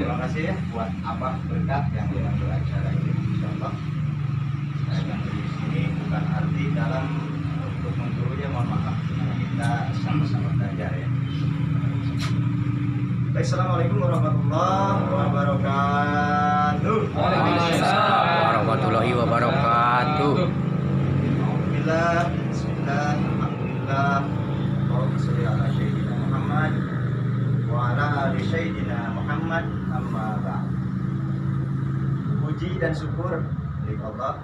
Terima kasih ya buat Abah berkat yang mengambil acara ini, insyaallah. Saya yang di sini bukan arti dalam untuk menggurunya, mohon maaf. Kita sama-sama belajar ya. Baik, assalamualaikum warahmatullahi wabarakatuh. Waalaikumsalam warahmatullahi wabarakatuh. Alhamdulillah, bismillah, alhamdulillah. Allahumma sholli ala sayyidina Muhammad wa ala ali sayyidina Muhammad, amma ba'd. Puji dan syukur milik Allah.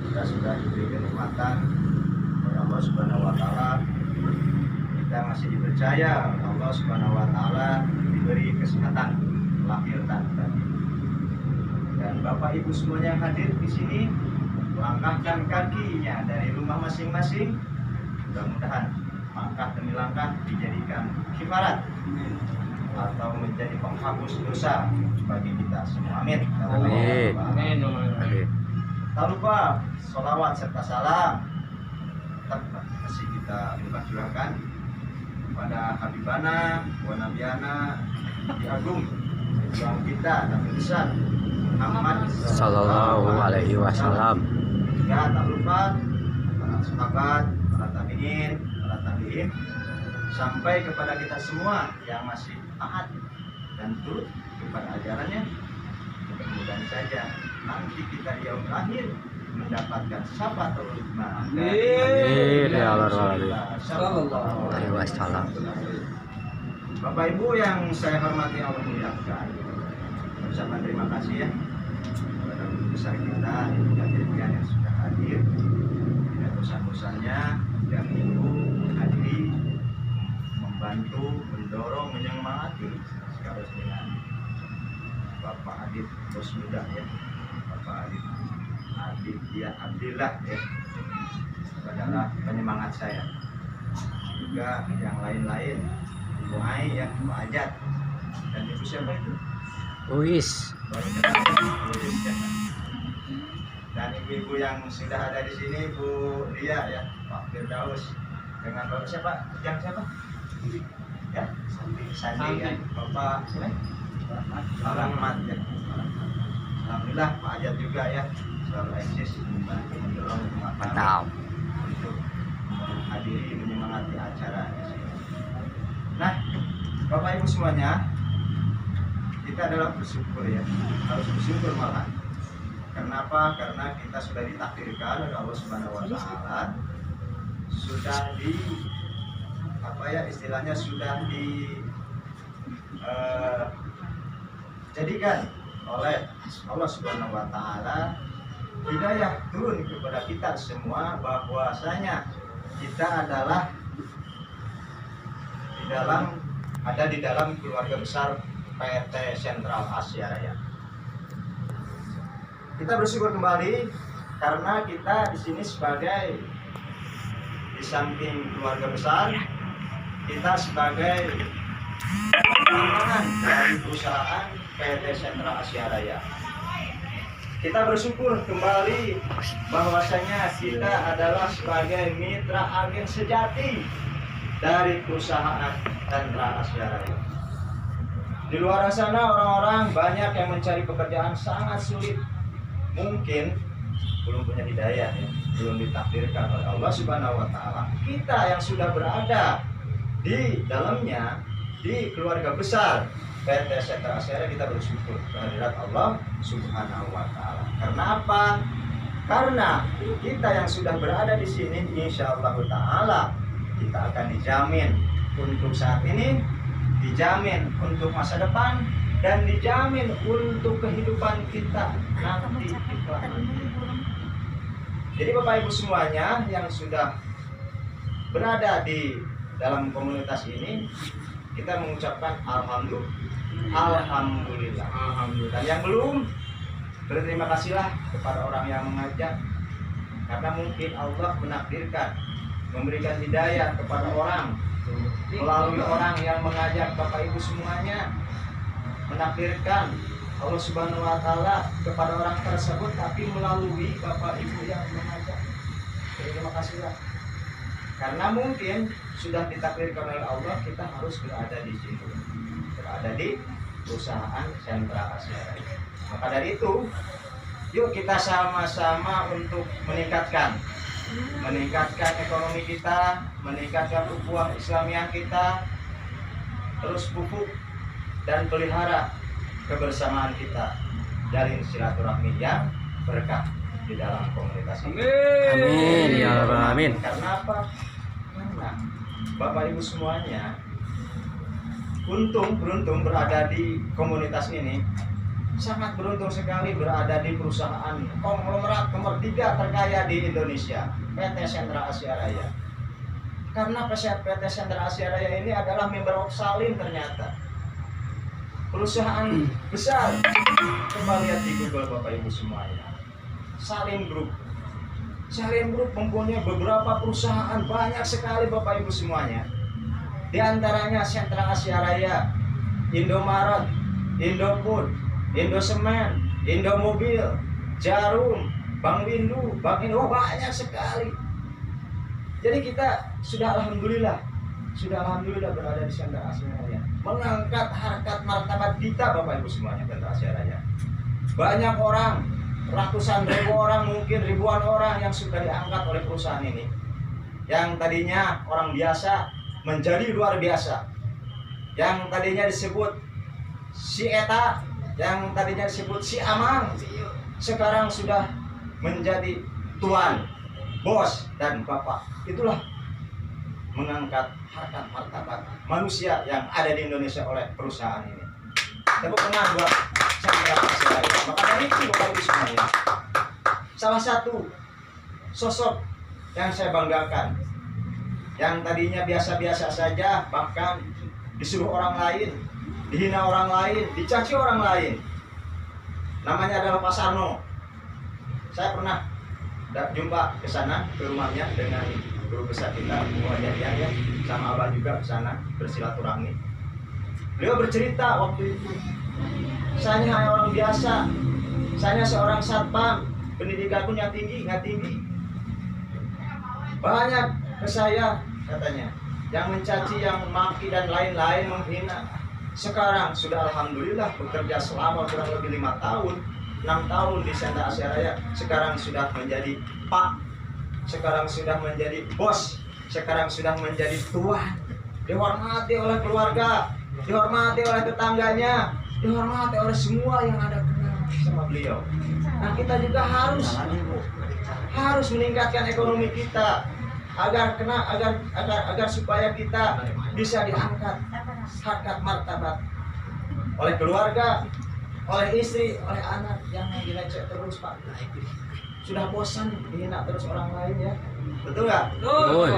Kita sudah diberi kenikmatan oleh Allah Subhanahu wa taala. Kita masih dipercaya oleh Allah Subhanahu wa taala diberi kesehatan lahir dan batin. Dan Bapak Ibu semuanya yang hadir di sini melangkahkan kakinya dari rumah masing-masing. Mudah-mudahan langkah demi langkah dijadikan kifarat atau menjadi penghapus dosa bagi kita semua. Amin. Amin. Amin. Tak lupa sholawat serta salam tetap masih kita curahkan kepada Habibana wa Nabiana Nabi Agung yang kita Nabi besar Muhammad Sallallahu alaihi wasallam. Ya, tak lupa para sahabat, para tabi'in, para tabi'in, sampai kepada kita semua yang masih taat dan turut kepada ajarannya. Mudah-mudahan saja nanti kita di yaum akhir mendapatkan syafaat ulama. Amin ya Allah. Sallallahu alaihi wasallam. Bapak Ibu yang saya hormati, Allah muliakan, ucapan terima kasih ya kepada guru besar kita Ibu Jadian yang sudah hadir. Tidak bosan-bosannya yang Ibu hadiri membantu, mendorong, menyemangati sekaligus dengan Bapak Adit bos muda ya, Bapak Adit dia Abdillah ya, adalah penyemangat saya. Juga yang lain-lain, Ibu Ai ya, Ibu Ajat, dan Ibu siapa itu? Uis. Uis ya. Dan ibu-ibu yang sudah ada di sini, Bu Lia ya, Pak Firdaus, dengan Bapak siapa? Yang siapa? Ya, Sandi ya, Bapak siapa? Rahmat ya. Alhamdulillah Pak Ajat juga ya selalu eksis membantu mendorong Mantap. untuk menghadiri menyemangati acara di sini. Nah, Bapak Ibu semuanya, kita adalah bersyukur ya, harus bersyukur malah. Karena apa? Karena kita sudah ditakdirkan oleh Allah Subhanahu wa taala, sudah di istilahnya sudah jadikan oleh Allah Subhanahu wa taala hidayah turun kepada kita semua, bahwasanya kita adalah di dalam keluarga besar PT Sentral Asia Raya. Kita bersyukur kembali karena kita di sini sebagai, di samping keluarga besar, kita sebagai pimpinan dari perusahaan PT Sentral Asia Raya. Kita bersyukur kembali bahwasanya kita adalah sebagai mitra agen sejati dari perusahaan Sentral Asia Raya. Di luar sana orang-orang banyak yang mencari pekerjaan sangat sulit, mungkin belum punya hidayah ya, belum ditakdirkan oleh Allah Subhanahu wa taala. Kita yang sudah berada di dalamnya, di keluarga besar PT Sentral Asia Raya, kita bersyukur kehadirat Allah Subhanahu wa taala. Karena apa? Karena kita yang sudah berada di sini, insyaallah taala kita akan dijamin untuk saat ini, dijamin untuk masa depan, dan dijamin untuk kehidupan kita nanti. Jadi Bapak Ibu semuanya yang sudah berada di dalam komunitas ini, kita mengucapkan alhamdulillah. Dan yang belum, berterima kasihlah kepada orang yang mengajak, karena mungkin Allah menakdirkan memberikan hidayah kepada orang melalui orang yang mengajak Bapak Ibu semuanya, menakdirkan Allah Subhanahu wa taala kepada orang tersebut, tapi melalui Bapak Ibu yang mengajak. Terima kasihlah Karena mungkin sudah ditakdirkan oleh Allah kita harus berada di situ, berada di perusahaan Sentra Asia Raya. Maka dari itu, yuk kita sama-sama untuk meningkatkan ekonomi kita, meningkatkan ukhuwah Islamiyah kita, terus pupuk dan pelihara kebersamaan kita dari silaturahmi yang berkah di dalam komunitas ini. Amin ya rabbal alamin. Karena apa? Karena Bapak Ibu semuanya beruntung berada di komunitas ini, sangat beruntung sekali berada di perusahaan konglomerat nomor 3 terkaya di Indonesia, PT Sentra Asia Raya. Karena PT Sentra Asia Raya ini adalah member of Salim ternyata. Perusahaan besar. Coba lihat di Google Bapak Ibu semuanya. Salim Group. Salim Group mempunyai beberapa perusahaan, banyak sekali Bapak Ibu semuanya. Di antaranya Sentra Asia Raya, Indomaret, Indofood, Indosemen, Indomobil, Jarum, Bank Windu, banyak sekali. Jadi kita sudah alhamdulillah berada di Sentra Asia Raya, mengangkat harkat martabat kita Bapak Ibu semuanya, Sentra Asia Raya. Banyak orang, ratusan ribu orang, mungkin ribuan orang yang sudah diangkat oleh perusahaan ini. Yang tadinya orang biasa menjadi luar biasa. Yang tadinya disebut si Eta, yang tadinya disebut si Amang, sekarang sudah menjadi tuan, bos, dan bapak. Itulah mengangkat harkat martabat manusia yang ada di Indonesia oleh perusahaan ini. Tepuk tangan buat Sentra Asia Raya. Maka dari itu Bapak Ibu semuanya, salah satu sosok yang saya banggakan, yang tadinya biasa-biasa saja, bahkan disuruh orang lain, dihina orang lain, dicaci orang lain, namanya adalah Pak Sarno. Saya pernah jumpa ke sana, ke rumahnya dengan guru besar kita, Muhammad ya, sama Abah juga ke sana bersilaturahmi. Beliau bercerita waktu itu, saya hanya orang biasa, saya seorang satpam, pendidikanku nggak tinggi. Banyak ke saya katanya, yang mencaci, yang memaki dan lain-lain, menghina. Sekarang sudah alhamdulillah bekerja selama kurang lebih 5 tahun, 6 tahun di Sentra Asia Raya. Sekarang sudah menjadi Pak, sekarang sudah menjadi bos, sekarang sudah menjadi tuan, dihormati oleh keluarga, dihormati oleh tetangganya, dihormati oleh semua yang ada kenal sama beliau. Nah, kita juga harus meningkatkan ekonomi kita agar supaya kita bisa diangkat harkat martabat oleh keluarga, oleh istri, oleh anak. Jangan dilecek terus Pak. Sudah bosan dihina terus orang lain ya. Betul nggak? Betul.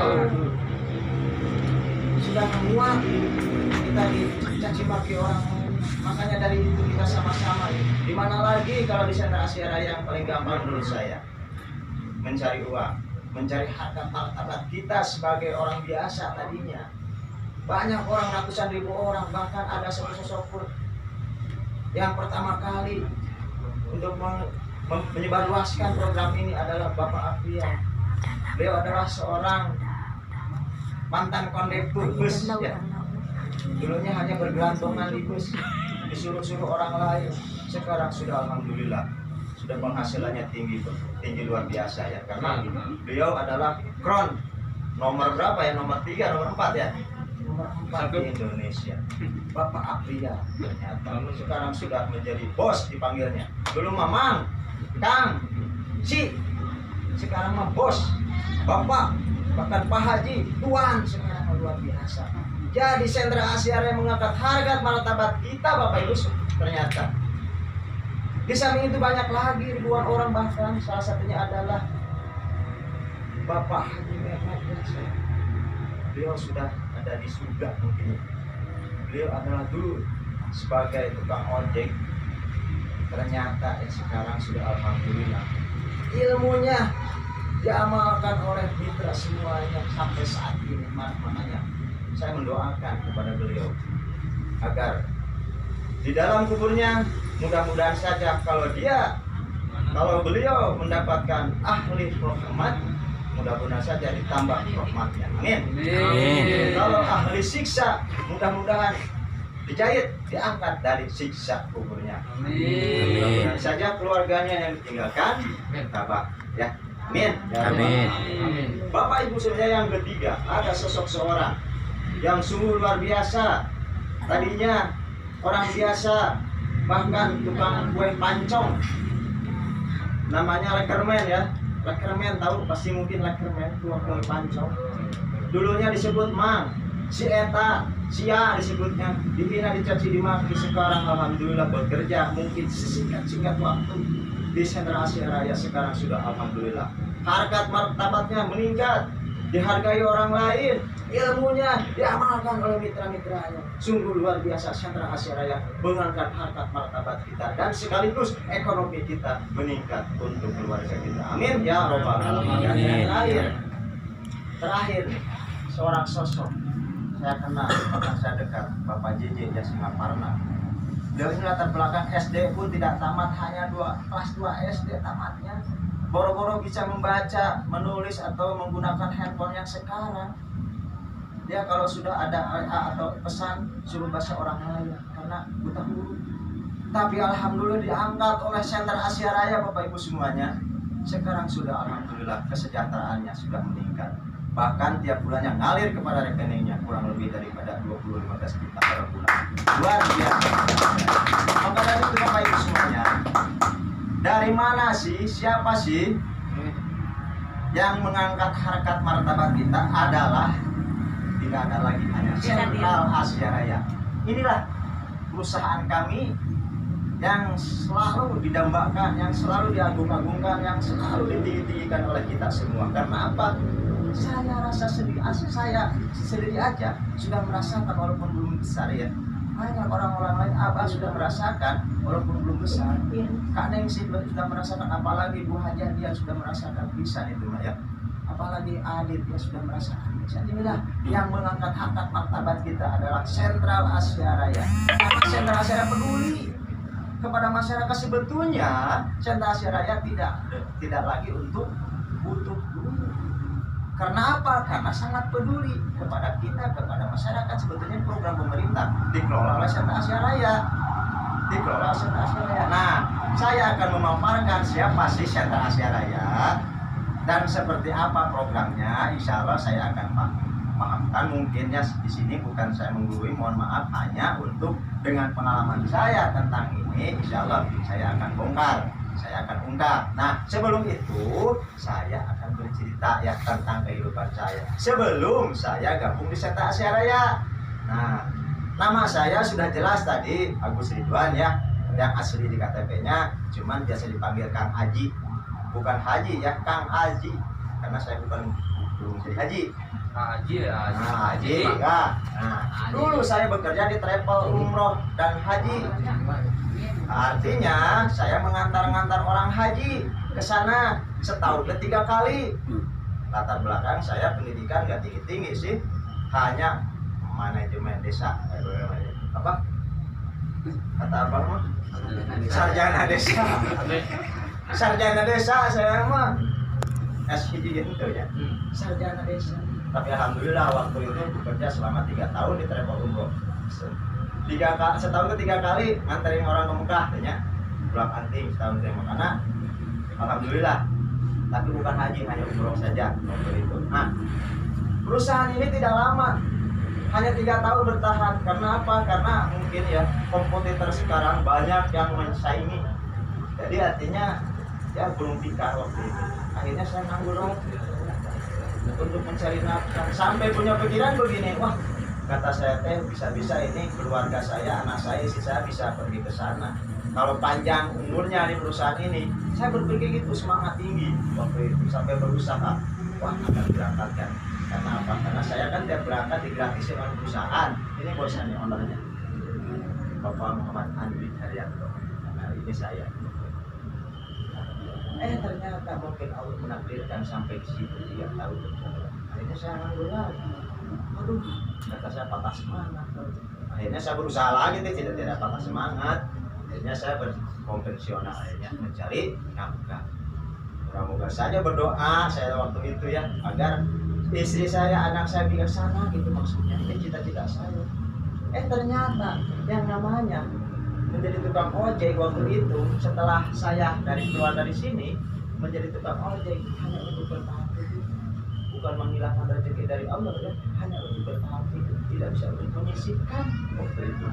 Sudah muak kita dicaci maki orang lain. Makanya dari itu kita sama-sama. Di mana lagi kalau di Sentra Asia Raya yang paling gampang menurut saya mencari uang, mencari harkat martabat kita sebagai orang biasa tadinya. Banyak orang, ratusan ribu orang, bahkan ada sosok pun yang pertama kali untuk menyebarluaskan program ini adalah Bapak Afrian. Beliau adalah seorang mantan kondektur bus ya. Dulunya hanya bergelantungan di bus, disuruh-suruh orang lain. Sekarang sudah alhamdulillah, sudah penghasilannya tinggi luar biasa ya. Karena beliau adalah kron nomor berapa ya? Nomor 3, nomor 4 ya? Nomor 4 di Indonesia. Bapak Apria ternyata sekarang sudah menjadi bos dipanggilnya. Dulu Mamang, Kang, Si, sekarang mah bos, Bapak, bahkan Pak Haji, Tuan, sekarang luar biasa. Jadi Sentra Asia Raya mengangkat harkat martabat kita Bapak Ibu ternyata. Di samping itu banyak lagi ribuan orang, bahkan salah satunya adalah Bapak Haji Mehmet. Beliau sudah ada di surga mungkin. Beliau adalah dulu sebagai tukang ojek, ternyata sekarang sudah alhamdulillah ilmunya diamalkan oleh mitra semuanya sampai saat ini. Makanya saya mendoakan kepada beliau agar di dalam kuburnya mudah-mudahan saja kalau beliau mendapatkan ahli rahmat, mudah-mudahan saja ditambah rahmatnya. Amin. Amin. Kalau ahli siksa, mudah-mudahan dijahit, diangkat dari siksa kuburnya. Mudah-mudahan saja keluarganya yang ditinggalkan tabah ya. Amin. Ya Rabbal Amin. Alamin. Bapak Ibu saudara, yang ketiga, ada sosok seorang yang sungguh luar biasa. Tadinya orang biasa, bahkan tukang kue pancong, namanya Lekerman ya. Lekerman, tahu pasti mungkin Lekerman, tukang kue pancong. Dulunya disebut Mang, si Eta, Sia disebutnya, dihina, dicaci, dimaki. Sekarang alhamdulillah bekerja mungkin sesingkat waktu di Sentra Asia Raya. Sekarang sudah alhamdulillah harkat martabatnya meningkat, dihargai orang lain, ilmunya diamalkan oleh mitra-mitranya. Sungguh luar biasa Sentra Asia Raya mengangkat harkat martabat kita dan sekaligus ekonomi kita meningkat untuk keluarga kita. Amin ya Rabbal Alamin. Dan yang terakhir seorang sosok saya kenal, bahkan saya dekat, Bapak JJ Singaparna. Beliau ini latar belakang SD pun tidak tamat, hanya kelas 2 SD tamatnya. Boro-boro bisa membaca, menulis atau menggunakan handphone yang sekarang. Dia kalau sudah ada atau pesan suruh bahasa orang lain karena buta huruf. Tapi alhamdulillah diangkat oleh Sentra Asia Raya, Bapak Ibu semuanya. Sekarang sudah alhamdulillah kesejahteraannya sudah meningkat. Bahkan tiap bulannya ngalir kepada rekeningnya kurang lebih daripada 20-15 juta per bulan. Luar biasa. Maka dari itu Bapak Ibu semuanya, dari mana sih, siapa sih yang mengangkat harkat martabat kita? Adalah tidak ada lagi, hanya Sentral Asia Raya. Inilah perusahaan kami yang selalu didambakan, yang selalu diagung-agungkan, yang selalu ditinggi-tinggikan oleh kita semua. Karena apa? Saya rasa sedih, saya sendiri aja sudah merasakan walaupun belum besar ya. Banyak orang-orang lain, Abah sudah merasakan walaupun belum besar. Kak Neng sih sudah merasakan, apalagi Bu Hajah dia sudah merasakan bisa itu ya. Apalagi Adit dia sudah merasakan bisa. Inilah yang mengangkat harkat martabat kita adalah Sentral Asia Raya. Karena Sentral Asia Raya peduli kepada masyarakat. Sebetulnya Sentral Asia Raya tidak lagi untuk butuh duit. Karena apa? Karena sangat peduli kepada kita, kepada masyarakat. Sebetulnya program pemerintah dikelola oleh Sentra Asia Raya. Dikelola oleh Sentra Asia Raya. Nah, saya akan memaparkan siapa sih Sentra Asia Raya dan seperti apa programnya. Insya Allah saya akan pahamkan. Mungkin ya di sini bukan saya menggurui, mohon maaf, hanya untuk dengan pengalaman saya tentang ini. Insya Allah saya akan bongkar, saya akan ungkap. Nah, sebelum itu saya akan bercerita ya tentang kehidupan saya sebelum saya gabung di Sentra Asia Raya. Nah, nama saya sudah jelas tadi, Agus Ridwan ya, yang asli di KTP-nya, cuman biasa dipanggil Kang Haji, bukan Haji ya, Kang Haji, karena saya belum jadi Haji. Haji ya. Nah, Haji enggak. Nah, dulu saya bekerja di travel umroh dan haji. Artinya saya mengantar-ngantar orang haji ke sana setahun 3 kali. Latar belakang saya pendidikan nggak tinggi-tinggi sih, hanya manajemen desa. Apa? Kata apa mah? Sarjana desa. Sarjana desa saya mah. SHD itu ya. Sarjana desa. Tapi alhamdulillah waktu itu bekerja selama 3 tahun di travel umroh. Setahun ke 3 kali nganterin orang ke Mekah, tanya pulang anting setahun ke Mekah. Alhamdulillah, tapi bukan haji, hanya umroh saja waktu itu. Nah, perusahaan ini tidak lama, hanya 3 tahun bertahan. Karena apa? Karena mungkin ya kompetitor sekarang banyak yang mensaingi. Jadi artinya ya belum pikir waktu itu. Akhirnya saya nganggur untuk mencari nafkah. Sampai punya pikiran begini, wah kata saya teh bisa-bisa ini keluarga saya, anak saya, istri saya bisa pergi ke sana. Kalau panjang umurnya di perusahaan ini, saya berpikir gitu, semangat tinggi waktu itu sampai berusaha, wah akan berangkatkan. Karena apa? Karena saya kan tiap berangkat digratisin oleh perusahaan. Ini bosannya ownernya, Bapak Muhammad Andri Haryanto. Nah ini saya. Ternyata mungkin Allah menakdirkan sampai di situ 3 tahun. Akhirnya saya nganggur lagi. Aduh, kata saya patah semangat. Akhirnya saya berusaha lagi, tidak patah semangat. Akhirnya saya berkonvensional, akhirnya mencari nafkah. Pramuka saja berdoa saya waktu itu ya, agar istri saya, anak saya bijaksana gitu maksudnya. Ini cita-cita saya. Ternyata yang namanya menjadi tukang ojek waktu itu, setelah saya keluar dari sini menjadi tukang ojek hanya untuk bertahan hidup, bukan menghilangkan rezeki dari Allah ya, hanya untuk bertahan hidup, tidak bisa untuk menyisihkan waktu itu,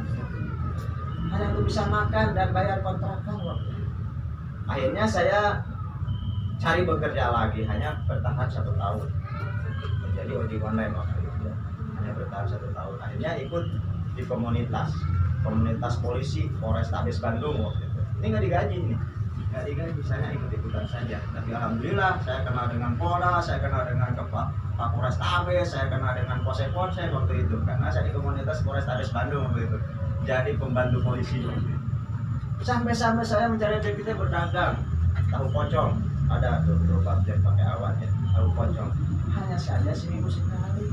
hanya untuk bisa makan dan bayar kontrakan waktu itu. Akhirnya saya cari bekerja lagi, hanya bertahan 1 tahun menjadi ojek online waktu itu ya. Hanya bertahan 1 tahun, akhirnya ikut di komunitas polisi Polrestabes Bandung waktu itu. Ini nggak digaji ini, nggak digaji, saya ikut-ikutan saja. Tapi alhamdulillah saya kenal dengan Polda, saya kenal dengan Pak Polrestabes, saya kenal dengan Polsek waktu itu, karena saya di komunitas Polrestabes Bandung waktu itu, jadi pembantu polisi waktu itu. Sampai-sampai saya mencari rezeki berdagang tahu pocong, ada tuh berobat yang pakai awan ya, tahu pocong. Hanya saja seminggu sekali.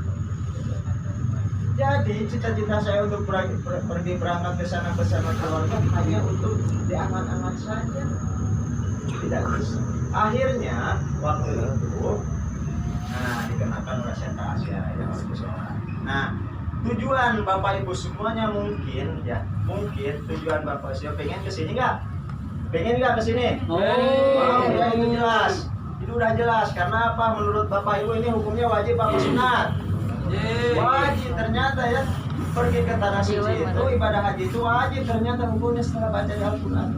Jadi cita-cita saya untuk pergi berangkat ke sana bersama keluarga hanya untuk diangan-angan saja, tidak bisa. Akhirnya waktu itu, dikenakan oleh Sentra Asia ya waktu itu. Nah, tujuan Bapak Ibu semuanya mungkin tujuan Bapak saya pengen kesini nggak? Pengen nggak kesini? Mau ya, itu jelas. Itu udah jelas. Karena apa? Menurut Bapak Ibu ini hukumnya wajib apa sunat? Wajib ternyata ya, pergi ke tanah suci itu ibadah haji itu wajib ternyata hukumnya setelah baca di Al-Quran,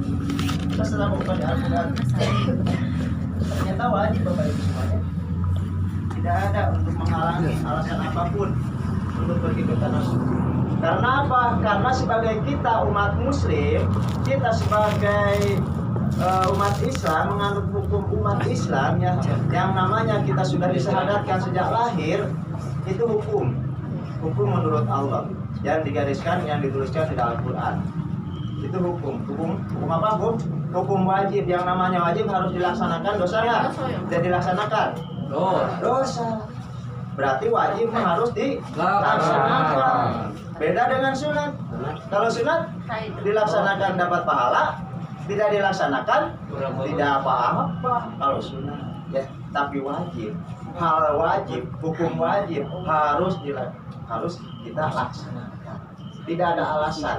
setelah buka di Al-Quran ternyata wajib Bapak Ibu semuanya. Tidak ada untuk menghalangi alasan apapun untuk pergi ke tanah suci. Karena apa? Karena sebagai kita umat muslim, kita sebagai umat Islam menganut hukum umat Islam ya, yang namanya kita sudah disyahadatkan sejak lahir, itu hukum menurut Allah yang digariskan, yang dituliskan di dalam Al-Quran. Itu hukum apa? Hukum wajib. Yang namanya wajib harus dilaksanakan, dosa nggak? Tidak dilaksanakan, dosa. Berarti wajib harus dilaksanakan. Beda dengan sunat. Kalau sunat dilaksanakan dapat pahala, tidak dilaksanakan tidak apa-apa. Kalau sunat ya, tapi wajib, hal wajib, hukum wajib harus kita laksanakan. Tidak ada alasan.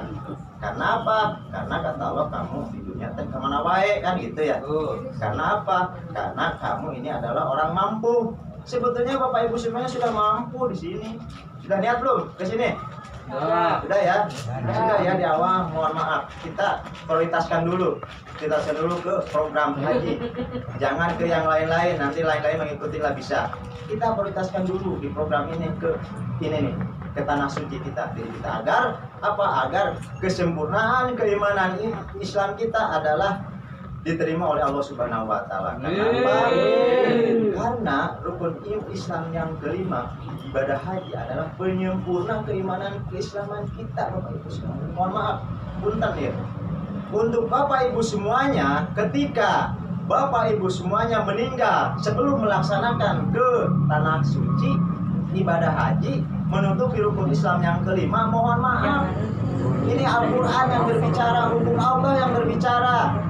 Karena apa? Karena kata Allah, kamu di dunia kemana baik kan gitu ya. Karena apa? Karena kamu ini adalah orang mampu. Sebetulnya Bapak Ibu semuanya sudah mampu di sini. Sudah niat belum ke sini? Sudah ya? Sudah ya di awal. Mohon maaf, kita prioritaskan dulu. Kita dulu ke program haji. Jangan ke yang lain-lain. Nanti lain-lain mengikuti lah bisa. Kita prioritaskan dulu di program ini ke ini nih, ke tanah suci kita. Jadi kita agar apa? Agar kesempurnaan keimanan Islam kita adalah diterima oleh Allah Subhanahu wa taala. Kenapa? Karena rukun Islam yang kelima, ibadah haji adalah penyempurna keimanan keislaman kita, Bapak Ibu semuanya. Mohon maaf, punten ya. Untuk Bapak Ibu semuanya, ketika Bapak Ibu semuanya meninggal sebelum melaksanakan ke tanah suci ibadah haji, menutupi rukun Islam yang kelima, mohon maaf. Ini Al-Quran yang berbicara, hukum Allah yang berbicara.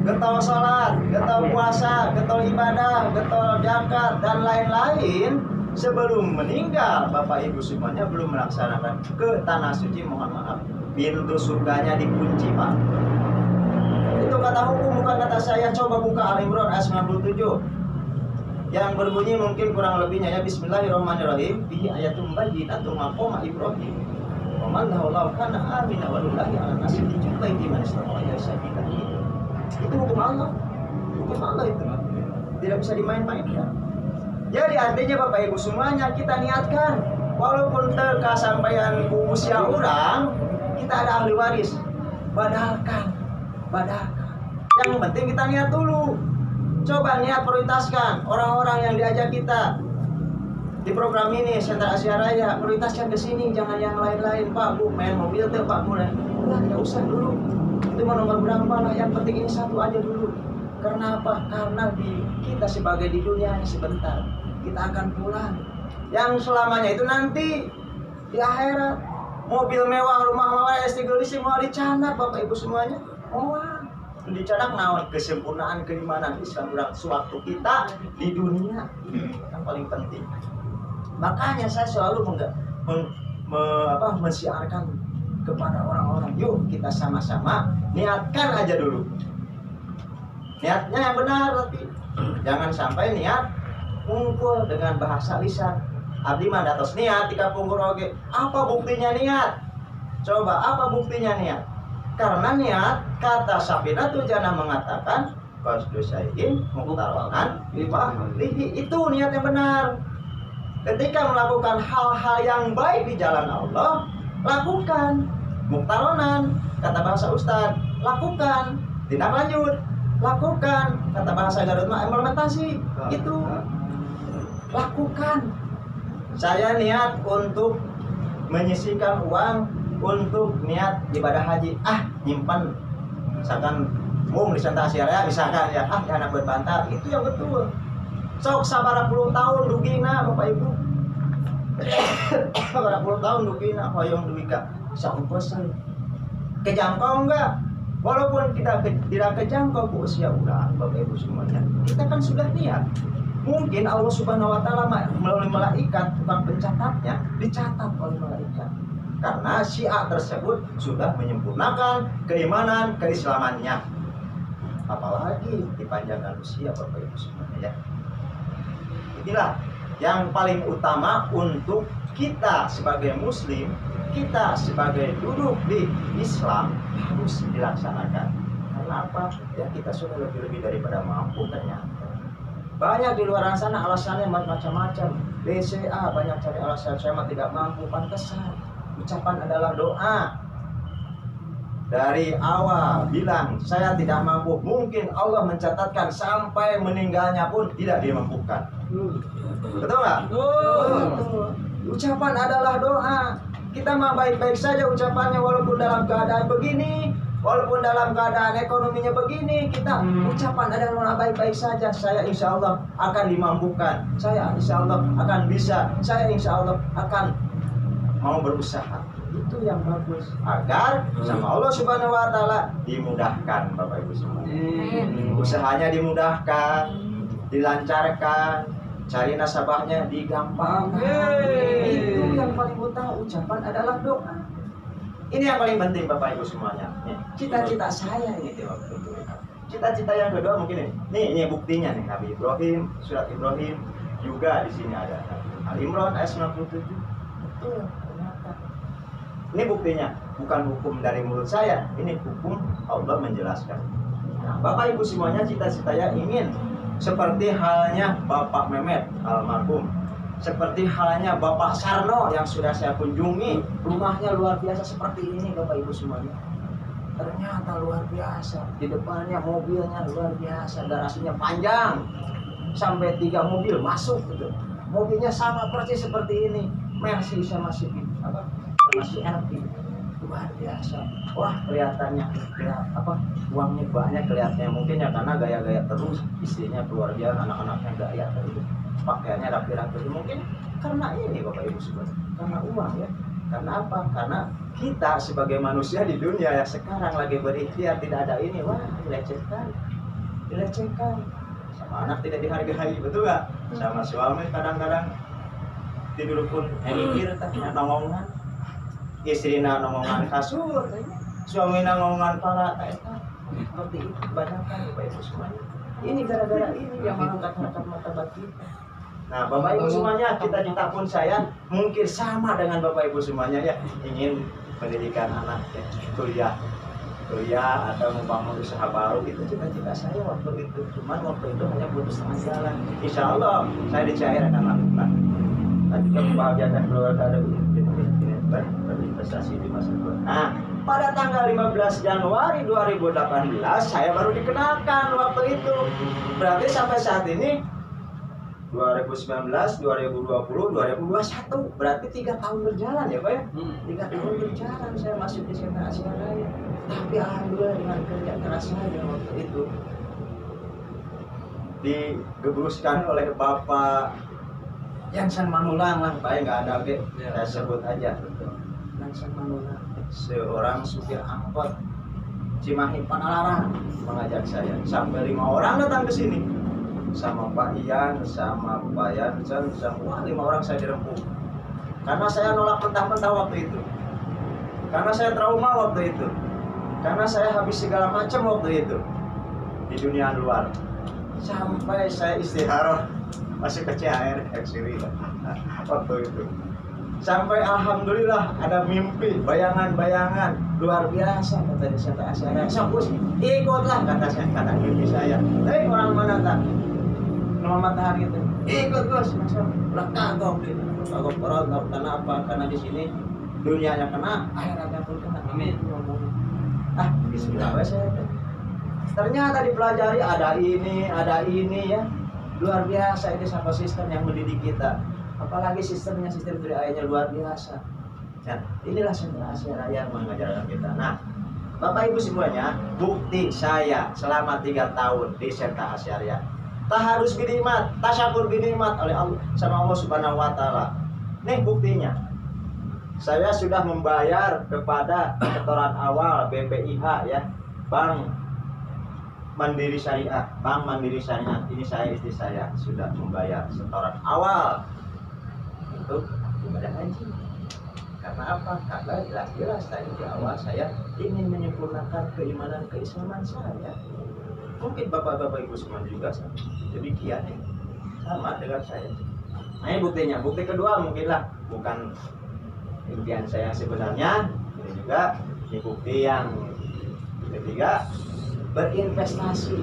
Getol sholat, getol puasa, getol ibadah, getol zakat, dan lain-lain sebelum meninggal Bapak Ibu semuanya belum melaksanakan ke tanah suci, mohon maaf, pintu surganya dikunci, Pak. Itu kata hukum, bukan kata saya. Coba buka Al-Imran ayat 97 yang berbunyi mungkin kurang lebihnya ya, Bismillahirrahmanirrahim, fi ayatum bayyinatum maqama Ibrahim wa man lahu kana amina wallahi ala nasi dijumpai di mana setelahnya sabila. Itu hukum Allah itu tidak bisa dimain-mainkan. Jadi artinya Bapak Ibu semuanya, kita niatkan walaupun teka sampaian usia orang, kita ada ahli waris, badalkan. Yang penting kita niat dulu. Coba niat, prioritaskan orang-orang yang diajak kita di program ini, Sentra Asia Raya, prioritaskan ke sini, jangan yang lain-lain. Pak Bu main mobil tuh, Pak Bu udah tidak usah dulu. Itu nomor berapa lah, yang penting ini satu aja dulu. Karena apa? Karena kita sebagai di dunia ini sebentar, kita akan pulang. Yang selamanya itu nanti di akhirat. Mobil mewah, rumah mewah, S3 semua dicanat Bapak Ibu semuanya. dicadak naon kesempurnaan keimanan Islam orang sewaktu kita di dunia yang paling penting. Makanya saya selalu mensiarkan kepada orang-orang, yuk kita sama-sama niatkan aja dulu. Niatnya yang benar, tapi jangan sampai niat ngumpul dengan bahasa lisan. Abdi mah datos niat tika pungkur oge. Apa buktinya niat? Coba apa buktinya niat? Karena niat kata Sabina Tujana mengatakan qasdu syai'in muqtaronan bifa'lihi, itu niat yang benar. Ketika melakukan hal-hal yang baik di jalan Allah, lakukan. Muqtaronan kata bahasa Ustaz, lakukan. Tindak lanjut, lakukan. Kata bahasa Garut mah implementasi. Itu lakukan. Saya niat untuk menyisihkan uang untuk niat ibadah haji. Nyimpan misalkan di Santa Asyara misalkan ya, anak berbantah, itu yang betul. Sok sabara puluh tahun dugina Bapak Ibu. Sabara puluh tahun dugina hoyong duwika saumpesan. Kejangkau enggak? Walaupun kita tidak kejangkau ke usia orang Bapak Ibu semuanya, kita kan sudah niat. Mungkin Allah Subhanahu wa taala melalui malaikat tukang pencatatnya dicatat oleh malaikat. Karena syiar tersebut sudah menyempurnakan keimanan keislamannya. Apalagi dipanjangkan usia Bapak Ibu semuanya ya. Inilah yang paling utama untuk kita sebagai muslim, kita sebagai duduk di Islam harus dilaksanakan. Karena apa? Ya kita sudah lebih daripada mampu ternyata. Banyak di luar sana alasannya macam-macam. BCA banyak cari alasan, saya mah tidak mampu. Pantesan ucapan adalah doa. Dari awal bilang saya tidak mampu, mungkin Allah mencatatkan sampai meninggalnya pun tidak dimampukan. Betul nggak? Betul. Ucapan adalah doa. Kita mah baik-baik saja ucapannya walaupun dalam keadaan begini, walaupun dalam keadaan ekonominya begini, kita ucapan adalah baik-baik saja. Saya insya Allah akan dimampukan. Saya insya Allah akan bisa. Saya insya Allah akan mau berusaha. Itu yang bagus agar sama Allah Subhanahu wa taala dimudahkan Bapak Ibu semua. Usahanya dimudahkan, dilancarkan, cari nasabahnya digampangkan. Itu yang paling utama, ucapan adalah doa. Ini yang paling penting Bapak Ibu semuanya. Cita-cita saya ini di waktu itu. Cita-cita yang kedua mungkin ini. Ini buktinya nih, Nabi Ibrahim, surat Ibrahim juga di sini ada. Al-Imran ayat 97. Betul. Ini buktinya, bukan hukum dari mulut saya, ini hukum Allah menjelaskan. Nah, Bapak Ibu semuanya, cita-citanya ingin seperti halnya Bapak Mehmet almarhum, seperti halnya Bapak Sarno yang sudah saya kunjungi, rumahnya luar biasa seperti ini Bapak Ibu semuanya. Ternyata luar biasa, di depannya mobilnya luar biasa, garasinya panjang, sampai 3 mobil masuk gitu. Mobilnya sama persis seperti ini, Mercy sama Civic, masih LP, luar biasa. Wah kelihatannya uangnya banyak kelihatannya, mungkin ya karena gaya-gaya terus, istrinya keluarga, anak-anaknya gaya terus, pakaiannya rapi-rapi, mungkin karena ini Bapak Ibu semuanya, karena uang ya. Karena apa? Karena kita sebagai manusia di dunia yang sekarang lagi berikhtiar tidak ada ini, wah dilecehkan, sama anak tidak dihargai, betul gak? Sama suami kadang-kadang tidur pun mikir tanya nongongan, istrina nongongan kasur, suamina nongongan pala, seperti itu kebanyakan Bapak Ibu semuanya. Ini gara-gara ini yang mengangkat martabat kita. Nah Bapak Ibu semuanya, cita-cita pun saya mungkin sama dengan Bapak Ibu semuanya ya, ingin pendidikan anak ya, kuliah atau membangun usaha baru, itu cita-cita saya waktu itu. Cuman waktu itu hanya putus setengah jalan. Insya Allah saya dicair akan lakukan. Dan juga kebahagiaan keluarga ada berinvestasi di masa depan. Nah, pada tanggal 15 Januari 2018 saya baru dikenalkan waktu itu. Berarti sampai saat ini 2019, 2020, 2021, berarti 3 tahun berjalan ya Pak ya? 3 tahun berjalan saya masuk di Santa Asyara ya. Tapi alhamdulillah dengan kerja keras saya waktu itu digebruskan oleh Bapak Yansan Manulang lah, Pak, nggak ada oke, saya sebut aja. Yansan Manulang, seorang supir angkot Cimahi Panalarang mengajak saya. Sampai 5 orang datang ke sini. Sama Pak Ian, sama Pak Yansen, sama 5 orang saya dirempuk. Karena saya nolak mentah-mentah waktu itu. Karena saya trauma waktu itu. Karena saya habis segala macam waktu itu di dunia luar. Sampai saya istihara masih ke CHR Eksiri waktu itu. Sampai alhamdulillah ada mimpi, bayangan-bayangan luar biasa kata di Santa Asyara. Sabus ikutlah kata mimpi saya. Orang mana tak? Nama matahari itu. Ikut Gus, masuk. Udah kagok gitu. Kagok perut, karena apa? Karena di sini dunianya kena, akhiratnya pun kena. Amin. Bismillah saya. Ternyata dipelajari ada ini ya. Luar biasa ini sama sistem yang mendidik kita. Apalagi sistem dari ayahnya luar biasa. Nah, inilah Santa Asyara yang mengajarkan kita. Nah, Bapak Ibu semuanya, bukti saya selama 3 tahun di Santa Asyara. Taharus binikmat, tasyakur binikmat oleh Allah sama Allah Subhanahu wa taala. Nih buktinya. Saya sudah membayar kepada setoran awal BPIH ya, Bank Mandiri Syariah. Ini saya istri saya sudah membayar setoran awal untuk ibadah haji. Karena apa? Karena jelas-jelas tadi di awal saya ingin menyempurnakan keimanan keislaman saya. Mungkin bapak-bapak ibu semua juga demikian ya. Sama dengan saya. Nah ini buktinya. Bukti kedua mungkinlah bukan impian saya sebenarnya. Ini juga ini bukti yang ketiga, berinvestasi.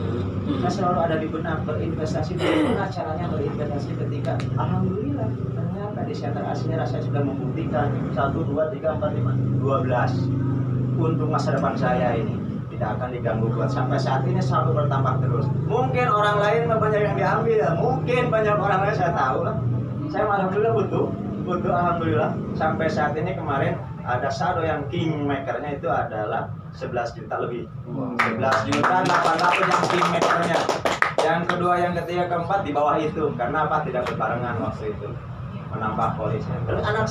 Saya selalu ada di benak berinvestasi. Bagaimana caranya berinvestasi ketika alhamdulillah ternyata di Santa Asyara saya sudah membuktikan 1, 2, 3, 4, 5, 12 untuk masa depan saya ini tidak akan diganggu buat sampai saat ini selalu bertambah terus. Mungkin orang lain banyak yang diambil, mungkin banyak orang lain saya tahu lah. Saya alhamdulillah butuh alhamdulillah sampai saat ini. Kemarin ada saldo yang kingmakernya itu adalah 11 juta lebih. 11 juta 800 yang kingmakernya. Yang kedua, yang ketiga, keempat di bawah itu. Karena apa? Tidak berbarengan waktu itu. Menambah polisnya. Terus anak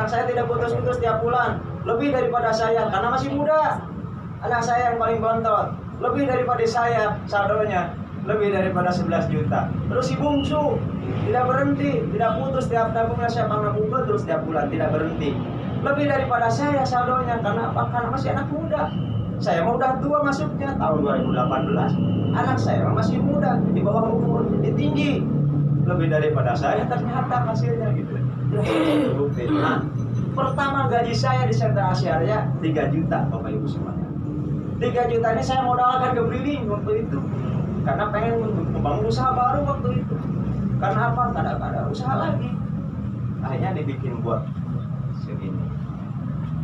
saya tidak putus-putus tiap bulan. Lebih daripada saya karena masih muda. Anak saya yang paling bontot. Lebih daripada saya saldonya. Lebih daripada 11 juta. Terus si bungsu tidak berhenti, tidak putus tiap tabungnya saya nabung terus tiap bulan tidak berhenti. Lebih daripada saya saldonya karena apa? Karena masih anak muda. Saya mau udah tua masuknya tahun 2018. Anak saya masih muda, di bawah umur, jadi tinggi. Lebih daripada saya ternyata hasilnya gitu. Nah, pertama gaji saya di Santa Asyara 3 juta Bapak Ibu semuanya. 3 juta ini saya modalkan ke breeding waktu itu. Karena pengen membangun usaha baru waktu itu. Karena apa? Kadang ada usaha lagi. Akhirnya dibikin buat segini.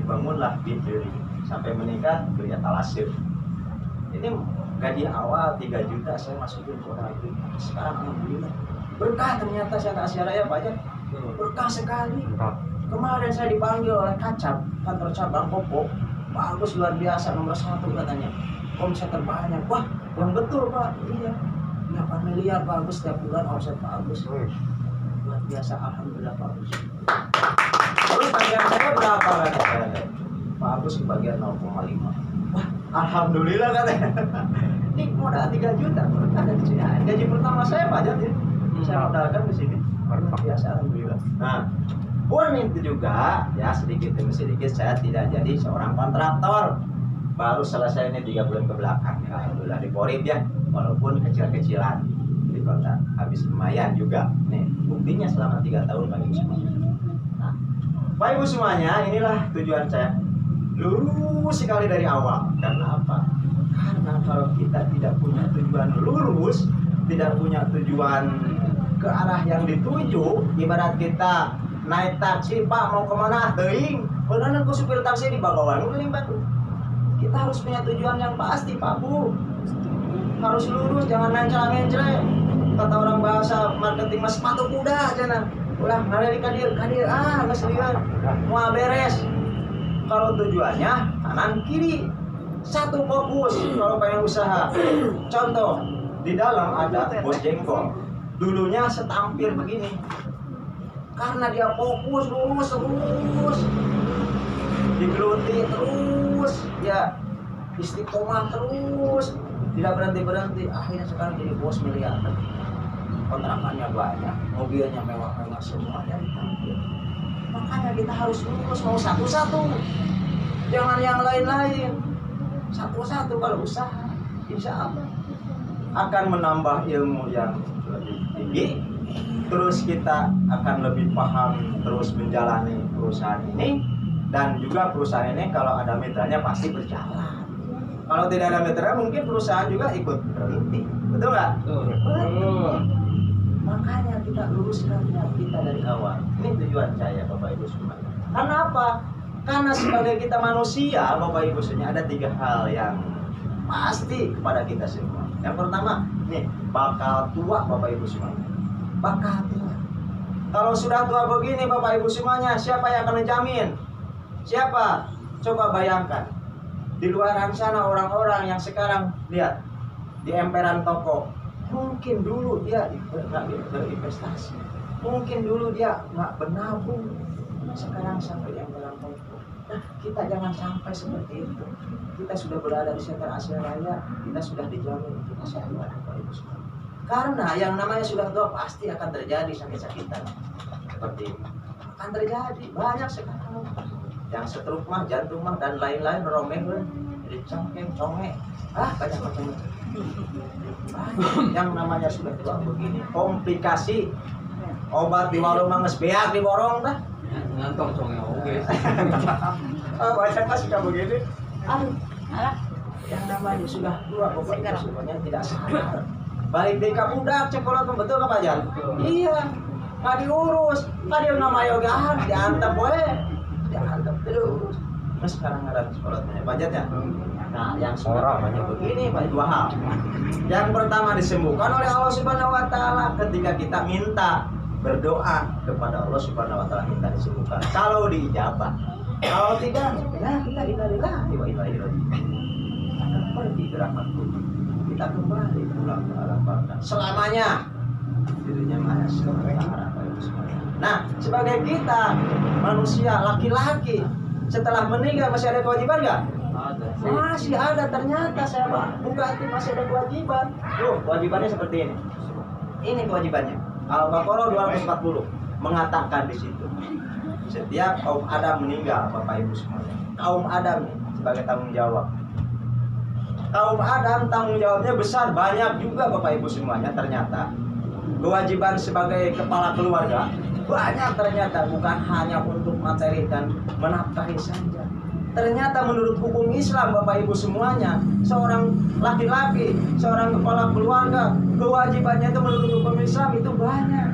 Dibangunlah binteri sampai meningkat beli etalasir. Ini gaji awal 3 juta saya masukin ke orang itu. Sekarang alhamdulillah berkah ternyata Santa Asyara ya banyak. Berkah sekali. Kemarin saya dipanggil oleh Kacap kantor cabang Kopo. Bagus luar biasa nomor 1 katanya. Omset terbanyak. Wah, yang betul Pak. Iya. 8 miliar bagus setiap bulan omset bagus. Luar biasa alhamdulillah bagus. Terus bagian saya berapa kan? Bagus bagian 0,5. Wah, alhamdulillah katanya. Ini modal 3 juta. Ada di sini. Gaji pertama saya pajak ya. Saya modalkan di sini. Luar biasa alhamdulillah. Nah, pun itu juga ya sedikit demi sedikit saya tidak jadi seorang kontraktor. Baru selesai ini 3 bulan ke belakang ya, alhamdulillah di Porib ya, walaupun kecil-kecilan di kota habis lumayan juga. Nih buktinya selama 3 tahun Bapak Ibu semuanya. Nah, Bapak Ibu semuanya, inilah tujuan saya lurus sekali dari awal. Karena apa? Karena kalau kita tidak punya tujuan lurus, tidak punya tujuan ke arah yang dituju, ibarat kita naik taksi, Pak mau kemana? Teuing, beneran ku supir taksi di Bagawan keliling Batu. Kita harus punya tujuan yang pasti Pak Bu. Harus lurus, jangan mencela-mencela. Kata orang bahasa marketing mas sepatu kuda aja nah. Ulah ngalih kadir nggak serius. Mau beres. Kalau tujuannya kanan kiri. Satu fokus kalau pengen usaha. Contoh, di dalam ada bos jengkol. Dulunya setampil begini. Karena dia fokus lurus digeluti terus ya istiqomah terus, tidak berhenti-berhenti, akhirnya sekarang jadi bos miliarder. Kontrakannya banyak, mobilnya mewah-mewah semua dari tampil. Makanya kita harus lurus, mau satu-satu, jangan yang lain-lain. Satu-satu kalau usaha, insya Allah akan menambah ilmu yang lebih tinggi. Terus kita akan lebih paham terus menjalani perusahaan ini. Dan juga perusahaan ini kalau ada mitranya pasti berjalan. Kalau tidak ada mitra mungkin perusahaan juga ikut berhenti. Betul nggak? Betul. Makanya kita luruskan niat kita dari awal. Ini tujuan saya Bapak Ibu semua. Karena apa? Karena sebagai kita manusia Bapak Ibu semua ada 3 hal yang pasti kepada kita semua. Yang pertama, nih bakal tua Bapak Ibu semua. Bakal tua. Kalau sudah tua begini Bapak Ibu semuanya, siapa yang akan menjamin? Siapa? Coba bayangkan. Di luar sana orang-orang yang sekarang lihat di emperan toko, mungkin dulu dia nggak berinvestasi, mungkin dulu dia nggak bernabung, sekarang sampai di emperan toko. Nah, kita jangan sampai seperti itu. Kita sudah berada di sentra Asia Raya, kita sudah dijamin untuk masa depan Bapak Ibu semua. Karena yang namanya sudah tua pasti akan terjadi sakit-sakitan seperti ini. Akan terjadi banyak sekarang. Yang stroke mah, jantung mah, dan lain-lain romeh, jadi cangkeng, conge, banyak macam-macam. Yang namanya sudah tua begini, komplikasi, obat di warung mah beak di borong dah. Ngantong conge oke. Banyak kan sudah begini. Yang namanya sudah tua, pokoknya semuanya tidak sadar. Balik deka budak, cekolot betul nggak Pak Jan? Iya, nggak diurus, nggak dia nama yogaan, diantep boleh. Diantep terus. Nah sekarang ada sekolotnya, budgetnya. Nah yang sudah banyak begini, Pak, 2 hal. Yang pertama disembuhkan oleh Allah Subhanahu Wa Taala ketika kita minta, berdoa kepada Allah Subhanahu Wa Taala minta disembuhkan. Kalau diijabah, kalau tidak, ya kita innalillahi wa inna ilaihi raji'un. Akan pergi ke rahmat Tuhan. Kita kembali pulang ke alam baka selamanya. Dirinya mana sementara. Nah, sebagai kita manusia laki-laki setelah meninggal masih ada kewajiban nggak? Masih ada, ternyata saya buka hati masih ada kewajiban. Tuh, kewajibannya seperti ini. Ini kewajibannya. Al-Baqarah 240 mengatakan di situ. Setiap kaum Adam meninggal, Bapak Ibu semuanya. Kaum Adam nih sebagai tanggung jawab. Kaum Adam tanggung jawabnya besar, banyak juga Bapak Ibu semuanya ternyata. Kewajiban sebagai kepala keluarga banyak ternyata, bukan hanya untuk materi dan menafkahi saja. Ternyata menurut hukum Islam Bapak Ibu semuanya, seorang laki-laki, seorang kepala keluarga, kewajibannya itu menurut hukum Islam itu banyak.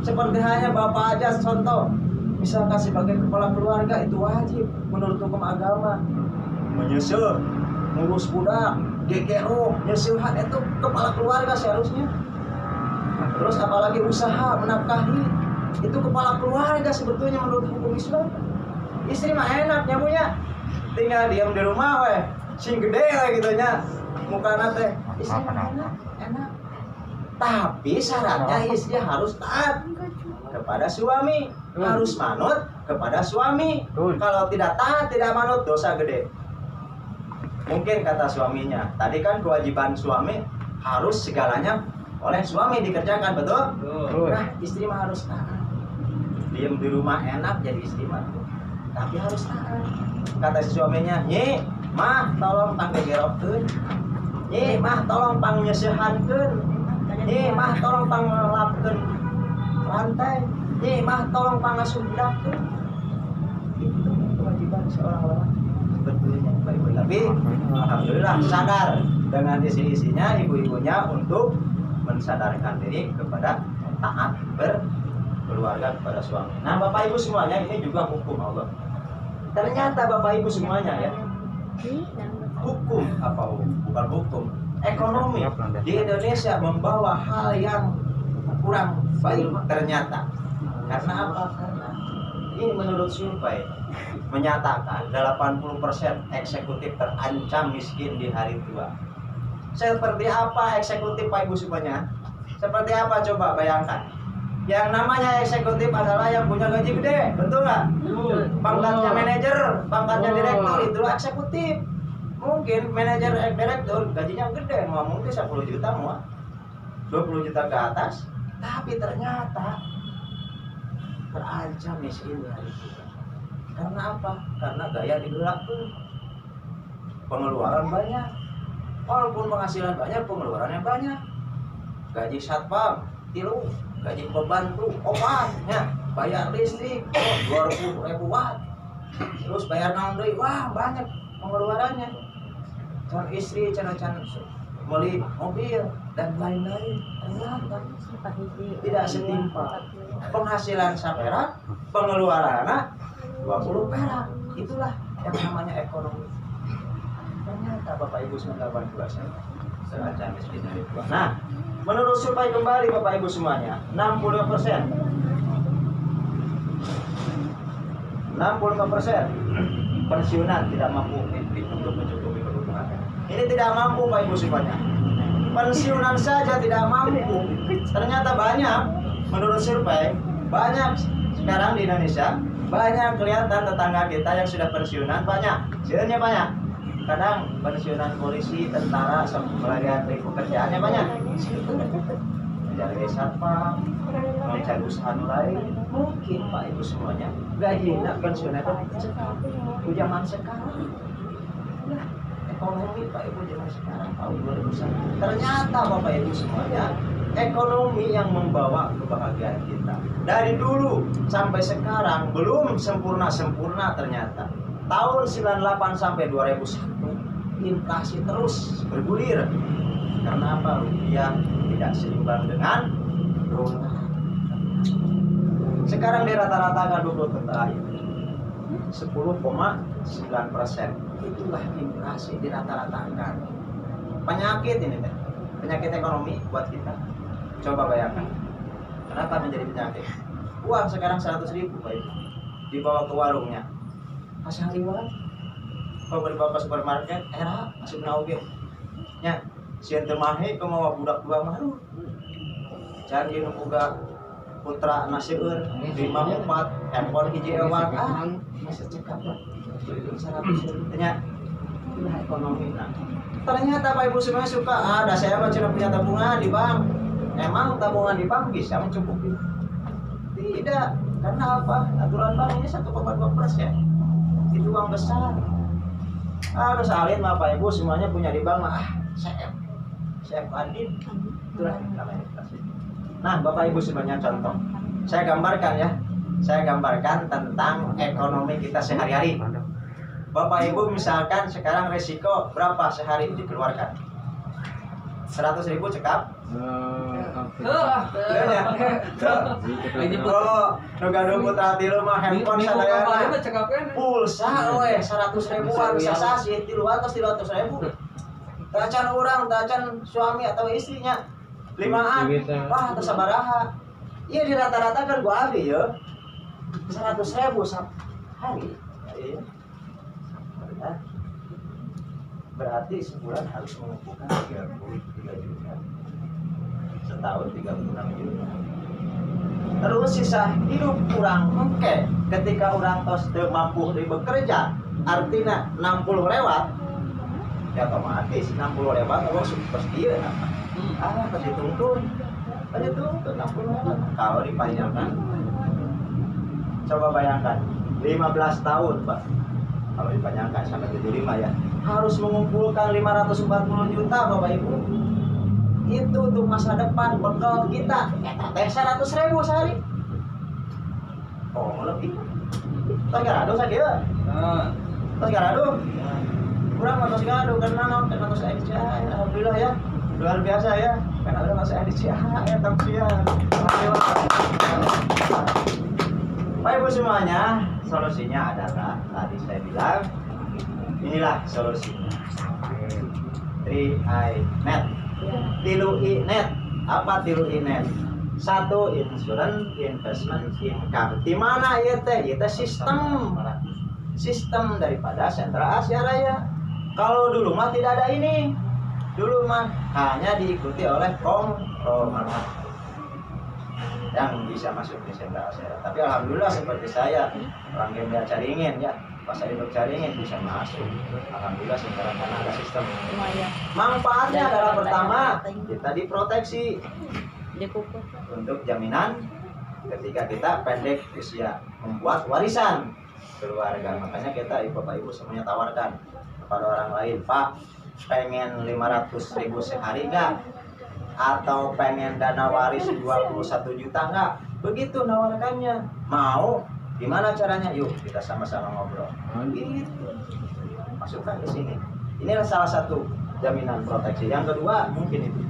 Seperti hanya Bapak aja contoh, misalkan sebagai kepala keluarga itu wajib menurut hukum agama menyusul, ngurus budak, gegero, nyusuhan itu kepala keluarga seharusnya. Terus apalagi usaha menafkahi, itu kepala keluarga sebetulnya menurut hukum Islam. Istri mah enak nyamunya, tinggal diam di rumah weh, sing gede weh gitunya, muka nate. Istri mah enak. Tapi syaratnya istri harus taat kepada suami, harus manut kepada suami. Kalau tidak taat, tidak manut, dosa gede. Mungkin kata suaminya, tadi kan kewajiban suami harus segalanya oleh suami dikerjakan, betul? Nah, istri mah harus taat. Diam di rumah enak jadi istri mah, tapi harus taat. Kata si suaminya, "Nyi, mah tolong pang gegerokkeun. Nyi, mah tolong pang nyeusehankeun. Nyi, mah tolong pang ngelapkeun lantai. Nyi, mah tolong pang ngasudakkeun." Itu kewajiban seorang lelaki sebetulnya, baik-baik. Tapi alhamdulillah sadar dengan isi-isinya ibu-ibunya untuk mensadarkan diri kepada taat berkeluarga kepada suami. Nah, Bapak Ibu semuanya, ini juga hukum Allah. Ternyata Bapak Ibu semuanya ya, hukum apa hukum? Bukan hukum, ekonomi di Indonesia membawa hal yang kurang baik ternyata. Karena apa? Karena ini menurut survei menyatakan 80% eksekutif terancam miskin di hari tua. Seperti apa eksekutif Pak Ibu semuanya? Seperti apa coba bayangkan? Yang namanya eksekutif adalah yang punya gaji gede, betul nggak? Pangkatnya manajer, pangkatnya direktur, itu eksekutif. Mungkin manajer direktur gajinya gede, mau mungkin 10 juta mau 20 juta ke atas, tapi ternyata terancam miskin hari ini. Karena apa? Karena gaya digelak tuh. Pengeluaran banyak. Walaupun penghasilan banyak, pengeluarannya banyak. Gaji satpam, tilu, gaji pembantu, obatnya, bayar listrik, 20.000 watt. Terus bayar naon deui, wah banyak pengeluarannya. Can istri, can beli mobil dan lain-lain. Ternyata tidak setimpal. Penghasilan saperak, pengeluarannya 20 perak. Itulah yang namanya ekonomi. Ternyata Bapak Ibu 982 terancam miskin dari tua. Nah, menurut survei kembali Bapak Ibu semuanya, 65% pensiunan tidak mampu untuk mencukupi kebutuhan. Ini tidak mampu Bapak Ibu semuanya. Pensiunan saja tidak mampu. Ternyata banyak, menurut survei, banyak sekarang di Indonesia, banyak kelihatan tetangga kita yang sudah pensiunan, banyak, sebenarnya banyak. Kadang pensiunan polisi, tentara, pelarian pekerjaannya banyak. Menjadi satpam, mencari usaha lain. Mungkin Pak Ibu semuanya gajinya pensiunnya itu zaman sekarang. Nah, ekonomi Pak Ibu zaman sekarang tahun 2001. Ternyata Bapak Ibu semuanya ekonomi yang membawa kebahagiaan kita. Dari dulu sampai sekarang belum sempurna ternyata. Tahun 98 sampai 2001 inflasi terus bergulir. Karena apa? Rupiah tidak seimbang dengan dolar. Sekarang di rata-ratakan 20 tahun terakhir 10,9%. Itulah inflasi di rata-ratakan. Penyakit ini teh. Penyakit ekonomi buat kita. Coba bayangkan. Kenapa menjadi penyakit? Uang sekarang 100.000 baik. Dibawa ke warungnya. Masih hariwan. Kalau dibawa ke supermarket, era masih oge. Nya, sieun teu mahe kumaha budak dua malu. Can ieu boga putra na seueur 54 handphone hiji ewak masih cekap lah. 100.000 nya. Itulah ekonomi. Nah, ternyata Pak Ibu semuanya suka ada saya mah cina punya tabungan di bank. Emang tabungan di bank bisa mencukupi? Tidak, karena apa? Aturan bank ini 1,2%. Itu uang besar. Harus salin Bapak Ibu semuanya punya di bank mah Chef Adin. Itulah namanya inflasi. Nah, Bapak Ibu semuanya contoh. Saya gambarkan ya. Saya gambarkan tentang ekonomi kita sehari-hari. Bapak Ibu misalkan sekarang resiko berapa sehari dikeluarkan? 100.000 cekap? Oh, nugado putra tilu mah handphone sadayana. Pulsa we 100.000-an bisa sasih 300.000. Tacan urang, tacan suami atau istrinya 5-an. Wah, teu sabaraha. Ieu dirata-ratakan ku abi ya. 100.000 sehari. Iya. Berarti sebulan harus mengumpulkan 33 juta. Setahun 36 juta. Terus sisa hidup kurang engke ketika orang tos teu mampu bekerja, artinya 60 lewat. Ya otomatis 60 lewat kalau pas dia pas dituntun. Pas dituntun 60 lewat. Kalau dipanjangkan coba bayangkan 15 tahun, Pak. Kalau dipanjangkan sampai 75 ya. Harus mengumpulkan 540 juta Bapak Ibu. Itu untuk masa depan bekal kita. Teh 100.000 sehari. Oh, lebih. Tos garado sakieu. Tos garado. Kurang tos garado karena naon teh tos aja. Alhamdulillah ya. Luar biasa ya. Karena udah masuk edisi ya tampian. Bapak Ibu semuanya, solusinya adalah tadi saya bilang inilah solusinya. 3I net. Tilu I net. Apa tilu I net? 1 insurance, investment, income. Di mana ieu teh? Ieu teh sistem daripada Sentra Asia Raya. Kalau dulu mah tidak ada ini. Dulu mah hanya diikuti oleh konglomerat yang bisa masuk di Sentra Asia. Tapi alhamdulillah seperti saya orang yang caringin ya Pas induk jaringan bisa masuk. Alhamdulillah sekarang karena ada sistem. Lumayan. Manfaatnya adalah pertama, kita diproteksi Dikukus. untuk jaminan ketika kita pendek usia membuat warisan keluarga. Makanya kita bapak ibu semuanya tawarkan kepada orang lain, Pak, pengen 500.000 sehari enggak? Atau pengen dana waris 21 juta enggak? Begitu nawarkannya. Mau? Gimana caranya? Yuk kita sama-sama ngobrol. Gitu. Masukkan ke sini. Inilah salah satu jaminan proteksi. Yang kedua mungkin itu.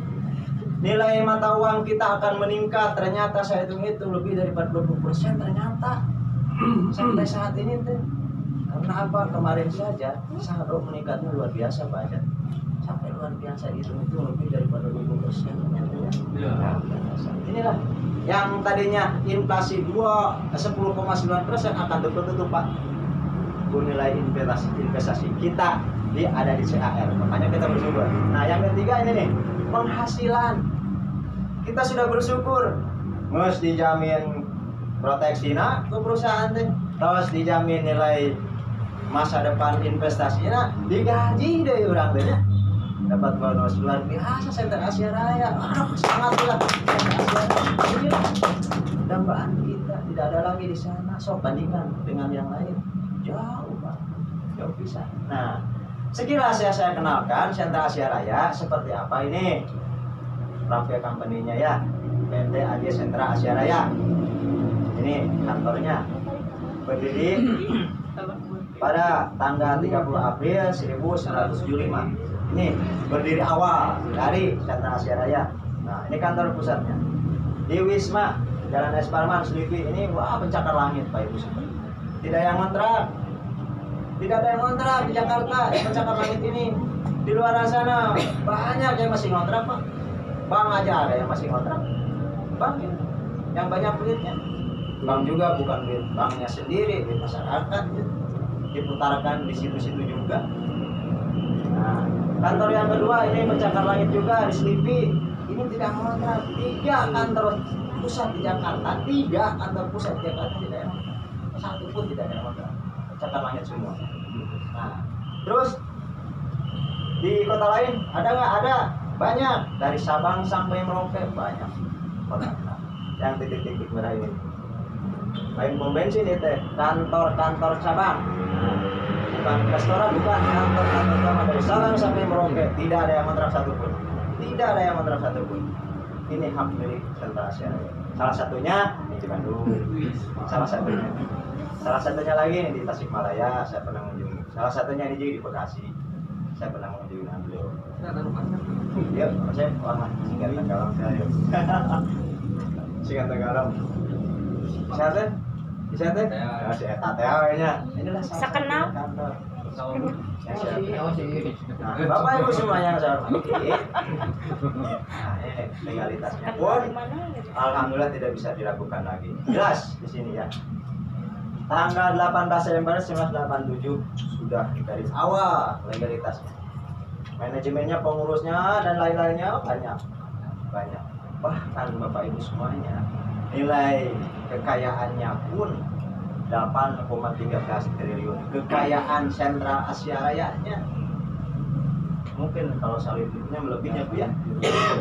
Nilai mata uang kita akan meningkat. Ternyata saya hitung itu lebih dari 40% ternyata. Sampai saat ini tuh. Karena apa? Kemarin saja saldo meningkatnya luar biasa Pak Ajat. Sampai luar biasa itu lebih daripada 20%. Iya. Inilah yang tadinya inflasi 10,9% akan tutup Pak. Nilai investasi kita ada di CAR, makanya kita bersyukur. Nah yang ketiga ini nih, penghasilan. Kita sudah bersyukur, mus dijamin proteksi ke perusahaan teh, terus dijamin nilai masa depan investasinya, digaji deh orang teh. Dapat bonus luar biasa Center Asia Raya. Sangat lah Center Asia Raya. Dambaan kita tidak ada lagi di sana. Sok bandingkan dengan yang lain. Jauh Pak. Jauh bisa. Nah, sekilas saya kenalkan Center Asia Raya seperti apa ini. Profil company-nya ya. PT AJ Sentra Asia Raya. Ini kantornya. Berdiri pada tanggal 30 April 1975. Ini berdiri awal dari Sentra Asia Raya. Nah, ini kantor pusatnya. Di Wisma Jalan Es Parman Selipi ini wah pencakar langit Pak Ibu. Tidak yang ngontrak. Tidak ada yang ngontrak di Jakarta, yang pencakar langit ini. Di luar sana banyak yang masih ngontrak Pak. Bang aja ada yang masih ngontrak. Bang ya, yang banyak duitnya. Bang juga bukan duit banknya sendiri, duit masyarakat gitu. Diputarkan di situ-situ juga. Nah, kantor yang kedua ini pencakar langit juga di Selipi. Ini tidak ngontrak. 3 kantor pusat di Jakarta, 3 kantor pusat di Jakarta tidak yang ngontrak. Satu pun tidak ada yang ngontrak. Pencakar langit semua. Nah, terus di kota lain ada nggak? Ada, banyak. Dari Sabang sampai Merauke banyak. Kota yang titik-titik merah ini. Lain pom bensin itu, kantor-kantor cabang. Bukan restoran, bukan kantor-kantor cabang dari Sabang sampai Merauke. Tidak ada yang kontrak satupun. Tidak ada yang kontrak satupun. Ini hak milik Sentra Asia Raya. Salah satunya di Bandung. Salah satunya lagi di Tasikmalaya. Saya pernah mengunjungi. Salah satunya di Bekasi. Saya pernah mengunjungi beliau. Iya, saya orang Singkat Tenggalam saya. Singkat Tenggalam. Sehat ya? Sehat ya? Sehat kayaknya. Inilah Bisa kenal. kantor. Sih. Nah, Bapak Ibu semua yang saya hormati. Nah, ini legalitasnya pun alhamdulillah tidak bisa diragukan lagi. Jelas di sini ya. Tanggal 18 Desember 1987 sudah dari awal legalitasnya. Manajemennya, pengurusnya dan lain-lainnya banyak. Bahkan Bapak Ibu semuanya nilai kekayaannya pun 8,13 triliun. Kekayaan Sentra Asia Raya-nya mungkin kalau salibnya melebihnya Bu ya,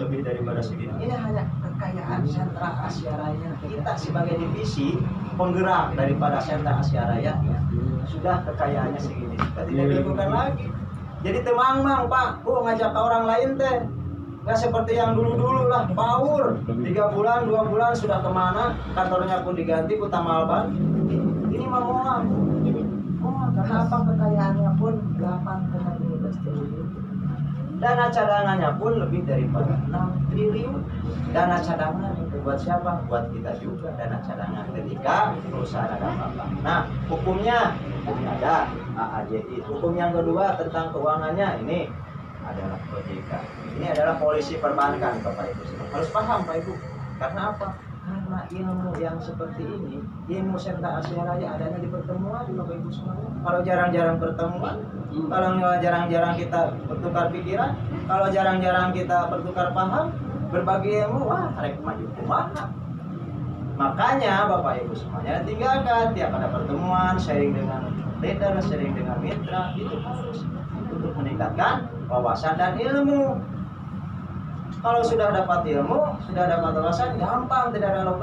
lebih daripada segini. Ini hanya kekayaan Sentra Asia Raya. Kita sebagai divisi penggerak daripada Sentra Asia Raya sudah kekayaannya segini. Kita tidak diragukan lagi. Jadi temang-mang Pak, ngajak orang lain teh. Nggak seperti yang dulu-dulu lah, power 3 bulan, 2 bulan sudah kemana, kantornya pun diganti, Utama Alban. Ini mah moal, karena apa kekayaannya pun 8,15 triliun. Dana cadangannya pun lebih daripada 6 triliun. Dana cadangan itu buat siapa? Buat kita juga dana cadangan ketika perusahaan ada apa-apa. Nah, hukumnya ada AAJI. Hukum yang kedua tentang keuangannya ini adalah OJK. Ini adalah polisi perbankan Bapak Ibu. Harus paham Pak Ibu. Karena apa? Karena ilmu yang seperti ini, ilmu Sentra Asia Raya adanya di pertemuan Bapak Ibu semuanya. Kalau jarang-jarang pertemuan, kalau jarang-jarang kita bertukar pikiran, kalau jarang-jarang kita bertukar paham, berbagi ilmu, wah, rek maju kumaha. Makanya Bapak Ibu semuanya tinggalkan tiap ada pertemuan, sharing dengan leader, sering dengan mitra, itu harus untuk meningkatkan wawasan dan ilmu. Kalau sudah dapat ilmu, sudah dapat wawasan, gampang, tidak ada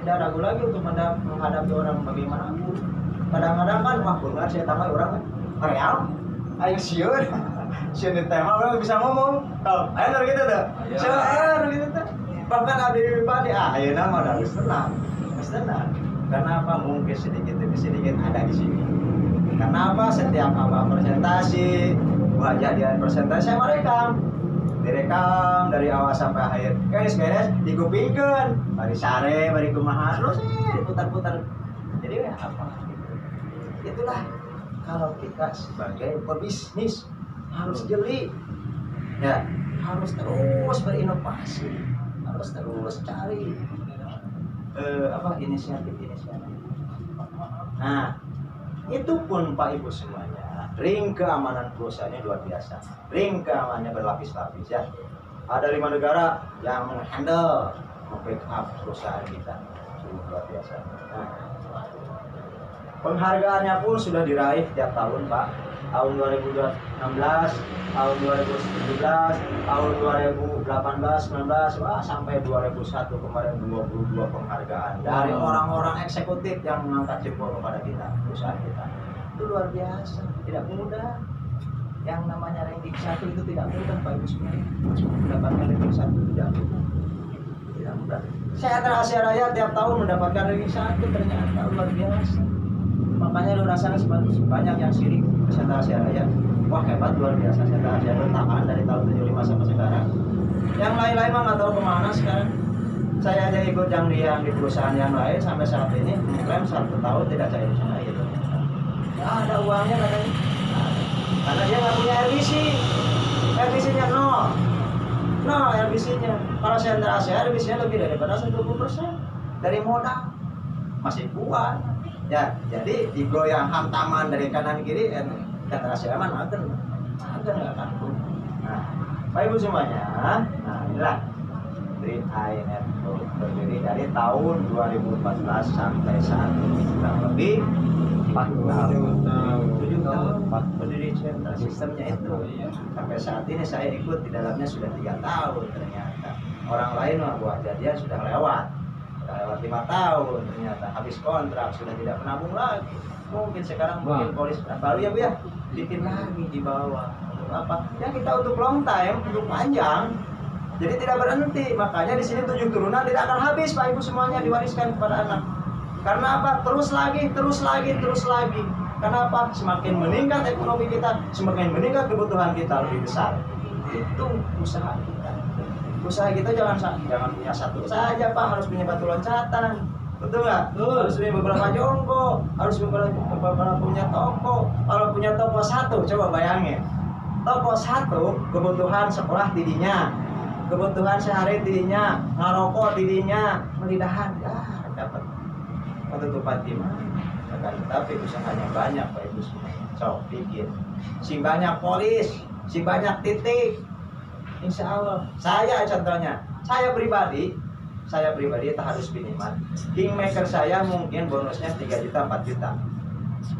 ragu lagi untuk menghadapi orang bagaimanapun. Kadang-kadang kan, wah benar saya tambah orang real, ayo siun, siun di tema orang bisa ngomong, ayo gitu tuh, ayo gitu tuh. Bahkan ada pribadi, ayo nama udah harus tenang, karena apa? Mungkin sedikit demi sedikit ada di sini. Karena apa? Setiap apa presentasi, wajah dia presentasi saya direkam dari awal sampai akhir. Beres digupingkan, bari sare, bari kumaha, terus diputar-putar. Jadi apa? Itulah kalau kita sebagai pebisnis harus jeli, ya harus terus berinovasi, harus terus cari inisiatif. Nah, itu pun Pak Ibu semuanya, ring keamanan perusahaannya luar biasa. Ring keamanannya berlapis-lapis ya. Ada 5 negara yang menghandle, membackup perusahaan kita, luar biasa. Nah, penghargaannya pun sudah diraih tiap tahun Pak. Tahun 2016, tahun 2017, tahun 2018, 19, wah sampai 2001 kemarin 22 penghargaan dari orang-orang eksekutif yang mengangkat jempol kepada kita, perusahaan kita. Itu luar biasa, tidak mudah. Yang namanya ranking 1 itu tidak mudah Pak Ibu semuanya. Mendapatkan ranking 1 tidak mudah. Saya Asia Raya tiap tahun mendapatkan ranking 1 ternyata luar biasa. Makanya lu rasanya banyak yang sirik Sentra Asia Raya. Wah hebat luar biasa Sentra Asia bertahan dari tahun 75 sampai sekarang. Yang lain-lain mah nggak tahu kemana sekarang. Saya aja ikut yang di perusahaan yang lain sampai saat ini mengklaim 1 tahun tidak cair sana gitu. Nggak ada uangnya katanya. Karena dia nggak punya RBC. RBC-nya nol RBC-nya. Kalau Sentra Asia RBC-nya lebih daripada 10% dari modal. Masih kuat. Ya, jadi digoyang hantaman dari kanan kiri, kata Asia aman, agen nggak takut. Nah, Bapak Ibu semuanya, nah inilah Green Eye Network berdiri dari tahun 2014 sampai saat ini kurang lebih 7 tahun berdiri Sentra. Sistemnya itu sampai saat ini saya ikut di dalamnya sudah 3 tahun ternyata. Orang lain mah buat jadian sudah lewat 5 tahun ternyata habis kontrak sudah tidak menabung lagi. Mungkin sekarang mungkin polis baru ya Bu ya bikin lagi di bawah untuk apa? Ya kita untuk long time, untuk panjang. Jadi tidak berhenti. Makanya di sini 7 turunan tidak akan habis Pak Ibu semuanya diwariskan kepada anak. Karena apa? Terus lagi. Karena apa? Semakin meningkat ekonomi kita, semakin meningkat kebutuhan kita lebih besar. Itu usaha kita. Usaha kita jangan punya satu saja Pak, harus punya batu loncatan, betul nggak? Harus punya beberapa jonggo, harus punya toko. Kalau punya toko 1, coba bayangin, toko 1 kebutuhan sekolah tidinya, kebutuhan sehari tidinya, ngarokok tidinya, melidahan, ya dapat ketutupan timah. Tapi usahanya banyak Pak Ibu semuanya. So pikir, si banyak polis, si banyak titik. Insya Allah, saya contohnya, saya pribadi tak harus minimal. Kingmaker saya mungkin bonusnya 3 juta, 4 juta.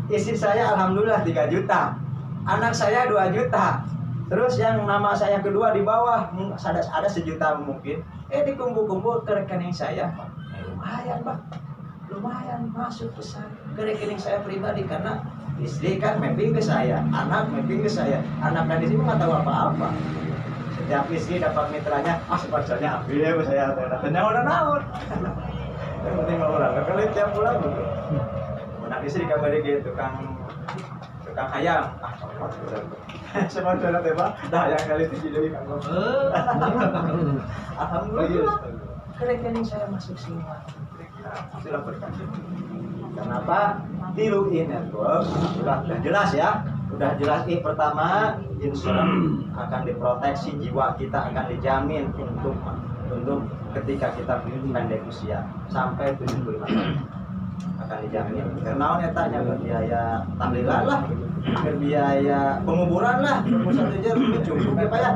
Istri saya alhamdulillah 3 juta. Anak saya 2 juta. Terus yang nama saya kedua di bawah ada 1 juta mungkin. Dikumpul-kumpul ke rekening saya, lumayan Pak. Lumayan masuk ke rekening saya pribadi karena istri kan mapping ke saya, anak mapping ke saya. Anak dan istri nggak tahu apa-apa. Setiap istri dapat mitranya, sponsornya ambil ya saya datanya udah naon. Yang penting orang kali tiap bulan gitu. Anak istri kabari gitu tukang hayam. Sponsornya teh Pak, dah yang kali itu jadi kang. Alhamdulillah. Ke rekening saya masuk semua. Sila berkasih. Kenapa? Tiluin network sudah jelas ya. Udah jelas pertama insurans akan diproteksi, jiwa kita akan dijamin untuk ketika kita pendek usia sampai 75 tahun akan dijamin. Karena tanya berbiaya tahlilan lah, berbiaya penguburan lah, 21 jam cukup ya Pak ya.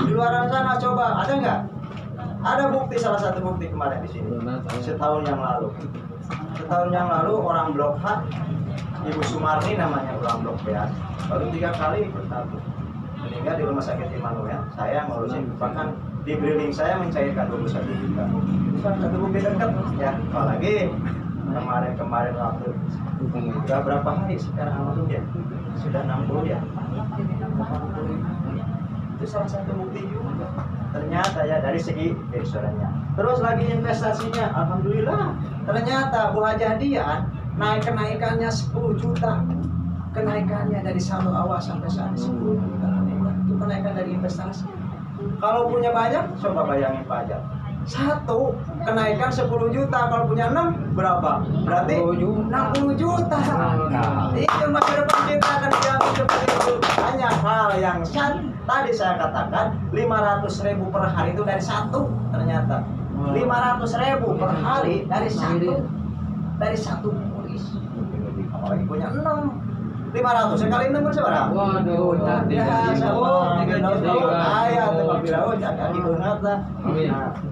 Di luar sana coba ada nggak? Ada bukti, salah satu bukti kemarin di sini. Setahun yang lalu orang Blok H Ibu Sumarni namanya pulang blok beas, baru 3 kali ikut tabung. Meninggal di rumah sakit Immanuel. Saya ngurusin, bahkan di briling saya mencairkan 21 juta. Bukan satu bukti dekat ya, apalagi kemarin waktu udah berapa hari sekarang alhamdulillah sudah 60 ya. Itu salah satu bukti juga. Ternyata ya dari segi insurannya. Terus lagi investasinya, alhamdulillah. Ternyata Bu Hajadian kenaikannya 10 juta. Kenaikannya dari saldo awal sampai saat ini 10 juta. Itu kenaikan dari investasi. Kalau punya banyak, coba bayangin pajak. Satu kenaikan 10 juta, kalau punya 6 berapa? Berarti 60 juta. Itu masa depan kita akan diambil seperti itu. Hanya hal yang tadi saya katakan 500.000 per hari itu dari satu, ternyata 500.000 per hari dari satu polis. Apalagi punya 6. 500 sekali 6 berapa? Waduh, ya sama ayah tuh Pak Firaun jangan diunat lah.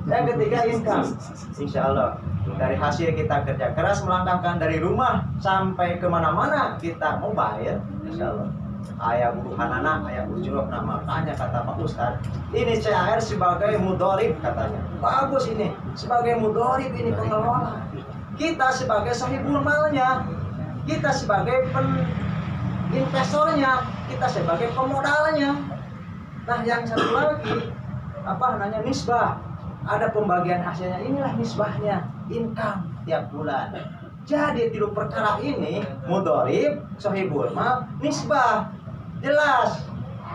Yang ketiga income. Insya Allah dari hasil kita kerja keras melangkahkan dari rumah sampai kemana-mana kita mau bayar. Insya Allah. Ayah Bu Hanana, ayah Bu Jurok, nah makanya kata Pak Ustadz, ini CAR sebagai mudorib katanya. Bagus ini sebagai mudorib ini pengelola. Kita sebagai sahibul malnya, kita sebagai investornya, kita sebagai pemodalnya. Nah yang satu lagi nisbah, ada pembagian hasilnya, inilah nisbahnya, income tiap bulan. Jadi tiga perkara ini mudorib, sohibul mal, nisbah, jelas.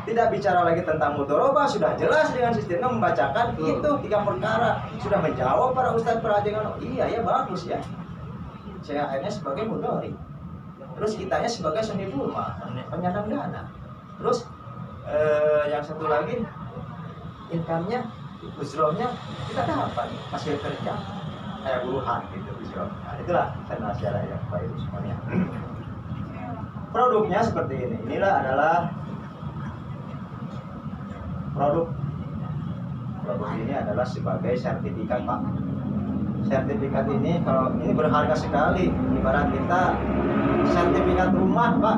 Tidak bicara lagi tentang mudorobah, sudah jelas dengan sistemnya membacakan itu 3 perkara. Sudah menjawab para ustadz perajangan. Oh, iya ya bagus ya, CAR-nya sebagai mudorib, terus kitanya sebagai sohibul mal, penyandang dana. Terus yang satu lagi income-nya, uzrohnya kita dapat hasil kerja kayak buruhan gitu uzroh. Nah, itulah secara yang baik semuanya. Produknya seperti ini. Inilah adalah produk ini adalah sebagai sertifikat Pak. Sertifikat ini kalau ini berharga sekali, ibarat kita sertifikat rumah Pak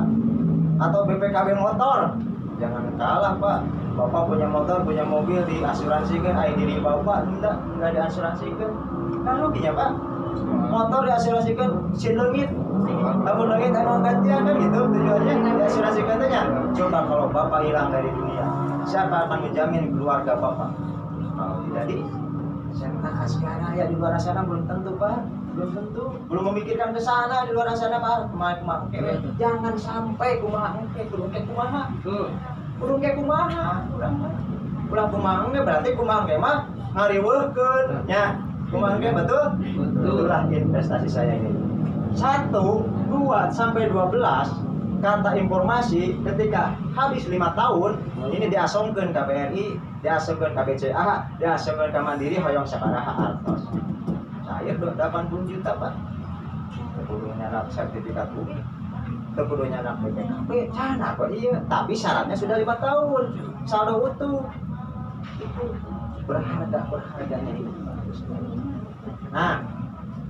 atau BPKB motor, jangan kalah Pak. Bapak punya motor, punya mobil, diasuransikan, diri Bapak enggak diasuransikan, kan ruginya Pak. Motor diasuransikan silengit, tabur langit emang gantian kan gitu tujuannya diasuransikan tanya. Coba kalau Bapak hilang dari dunia, siapa akan menjamin keluarga Bapak? Kalau tidak di sekarang ya di luar sana belum tentu Pak, belum tentu, belum memikirkan ke sana di luar sana Pak. Kumaha jangan sampai kumaha ulah kumaha berarti kumaha mah ngariweuhkeun nya. Kumaha betul? Itulah investasi saya ini. 1, 2 sampai 12 kata informasi ketika habis 5 tahun ini diasongkeun ke BRI, diasongkeun ke BCA, diasongkeun ke Mandiri hoyong sabaraha artos. Saya 80 juta Pak. Kudunya anak sertifikat bumi, kudunya anak BPKB, cana kok iya. Tapi syaratnya sudah 5 tahun, saldo utuh. Itu berharganya ini. Nah,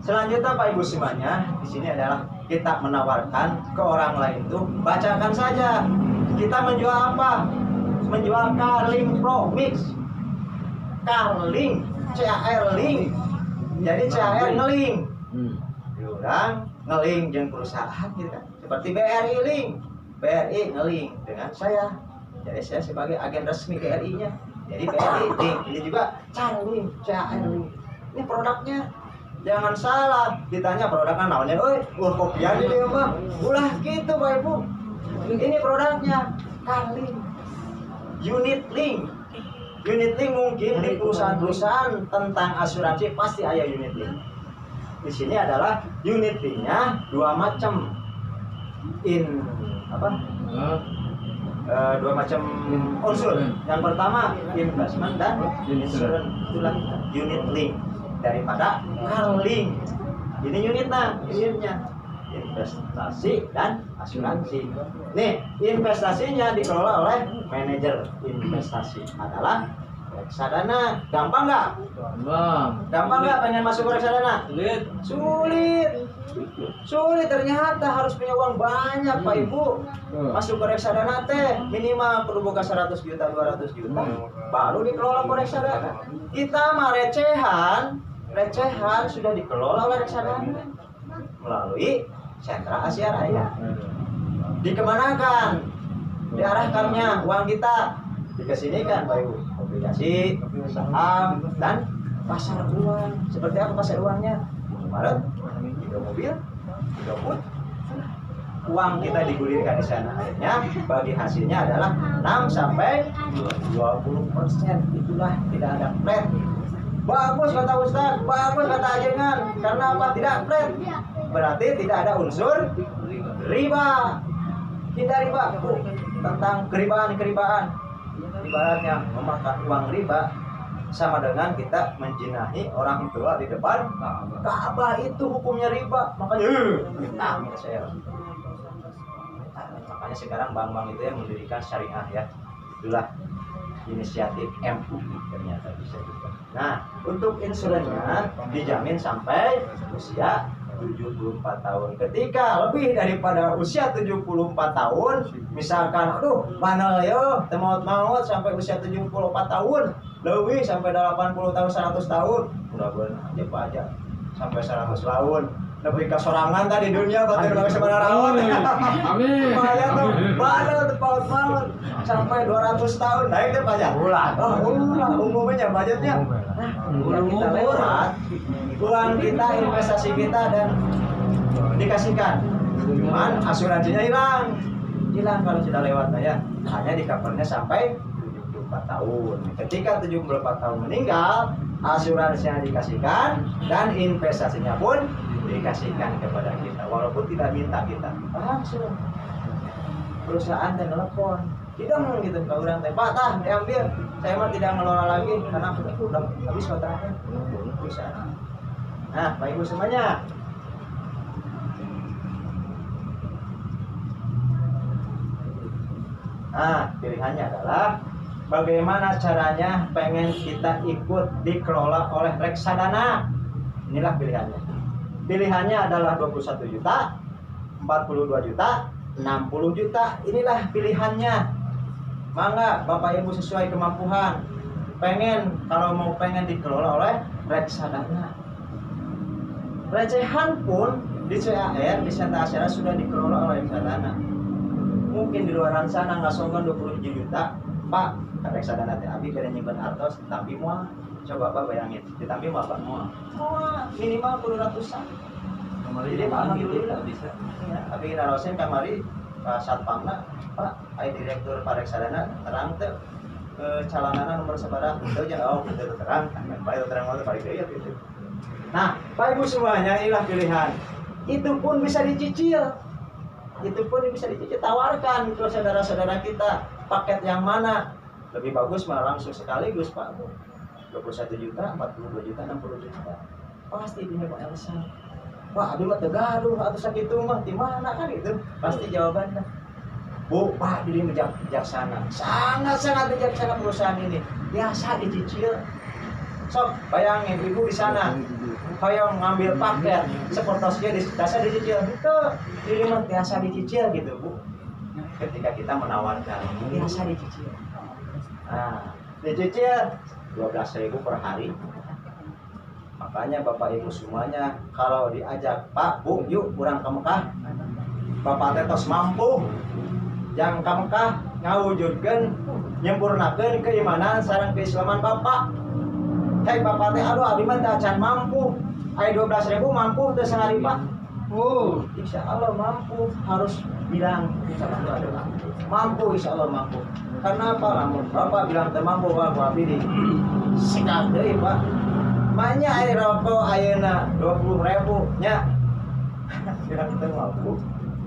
selanjutnya Pak Ibu semuanya, di sini adalah kita menawarkan ke orang lain tuh, bacakan saja. Kita menjual apa? Menjual Carling Pro Mix. Carling, CAR link. Jadi CAR ngeling. Diurang ngeling jeung perusahaan gitu kan. Seperti BRI link. BRI ngeling dengan saya. Jadi saya sebagai agen resmi BRI-nya. Jadi BRI link. Ini juga Carling, CAR link. Ini produknya. Jangan salah, ditanya produknya naonnya, kopian ini ya Pak. Ulah gitu Pak Ibu. Ini produknya Carling. Unit link. Unit link mungkin di perusahaan-perusahaan tentang asuransi pasti ada unit link. Di sini adalah unit linknya 2 macam. Dua macam unsur. Yang pertama investment dan insurance. Itulah unit link daripada Carling. Ini unitnya, investasi dan asuransi. Nih, investasinya dikelola oleh manajer investasi adalah reksadana. Gampang nggak? Bang. Gampang nggak pengen masuk ke reksadana? Sulit. Sulit. Sulit ternyata harus punya uang banyak Pak Ibu. Masuk ke reksadana teh minimal perlu boga 100 juta 200 juta baru dikelola ke reksadana. Kita mah recehan sudah dikelola oleh reksadana melalui Sentra Asia Raya. Dikemanakan? Diarahkannya uang kita dikesinikan Pak Ibu, obligasi, saham, dan pasar uang. Seperti apa pasar uangnya? Indomaret, Indomobil, Indofood. Uang kita digulirkan di sana. Akhirnya bagi hasilnya adalah 6 sampai 20%. Itulah tidak ada flat. Bagus kata Ustaz, bagus kata ajengan. Karena apa? Tidak flat. Berarti tidak ada unsur riba. Hindari Pak tentang keribaan. Ibaratnya memakan uang riba sama dengan kita menjinahi orang tua di depan Ka'bah, itu hukumnya riba. Makanya saya. Makanya sekarang bank-bank itu yang mendirikan syariah ya. Itulah inisiatif MUI ternyata bisa juga. Nah, untuk insurannya dijamin sampai usia 74 tahun. Ketika lebih daripada usia 74 tahun, misalkan aduh mana yo maut sampai usia 74 tahun, lebih sampai 80 tahun 100 tahun, mudah-mudahan aja Pak aja sampai 100 tahun. Lebih kesorangan tadi dunia batin bagi sebenarnya rawat. Amin. Bahaya tuh, bahaya tuh paut sampai 200 tahun naik deh pajak. Ulah umumnya budgetnya. Uang kita lewat, uang kita, investasi kita dan dikasihkan. Cuman asuransinya hilang kalau sudah lewat ya. Hanya di covernya sampai 74 tahun. Ketika 74 tahun meninggal, asuransinya dikasihkan dan investasinya pun dikasihkan kepada kita walaupun tidak minta kita. Paham sudah? Perusahaan dan telepon tidak gitu kalau orang teh Pak tah diambil, saya mah tidak ngelola lagi karena udah habis kontraknya. Bisa. Nah, Pak Ibu semuanya. Nah, pilihannya adalah bagaimana caranya pengen kita ikut dikelola oleh reksadana. Inilah pilihannya. Pilihannya adalah 21 juta, 42 juta, 60 juta. Inilah pilihannya. Mangga Bapak Ibu sesuai kemampuan. Kalau pengen dikelola oleh reksadana. Recehan pun di CAR, di Sentra Asia sudah dikelola oleh reksadana. Mungkin di luar sana nggak songgon 27 juta, Pak, reksadana teh abi kena nyimpen artos, tapi mual. Coba Pak bayangin, tapi mual Pak mual. Minimal 10 ratusan. Jadi alhamdulillah bisa. Ya, tapi narosin kamari Pak Satpamna, Pak, direktur reksadana terang teh calanana nomor sabaraha itu aja itu terang. Baik terang itu balik deui gitu. Nah, Pak Ibu semuanya inilah pilihan. Itu pun bisa dicicil. Tawarkan ke saudara-saudara kita paket yang mana lebih bagus malah langsung sekaligus Pak. 21 juta, 42 juta, 60 juta. Pasti punya Pak Elsa. Wah, aduh mah tegaduh atau sakit mah di mana kan itu? Pasti jawabannya. Bu, Pak jadi bijaksana. Sangat bijaksana perusahaan ini. Biasa dicicil. Sok, bayangin ibu di sana. Kayak ngambil paket sepertosnya biasa dicicil gitu. Ini mah biasa dicicil gitu, Bu. Ketika kita menawarkan biasa dicicil. Nah, dicicil 12.000 per hari. Makanya Bapak Ibu semuanya kalau diajak Pak Bu yuk kurang ke Mekah, Bapak tetos mampu yang ke Mekah ngawujudkeun nyempurnakeun keimanan sareng keislaman Bapak. Hei Bapak teh aduh abdi mah teh can mampu. Aya 12.000 mampu teu sehari Pak. Insya Allah mampu, harus bilang insya Allah mampu, insya Allah mampu. Karena apa? Lamun Bapak bilang teu mampu wah abdi di sikat deui Pak. Banyak air rokok ayeuna 20.000 nya. Bilang teu mampu.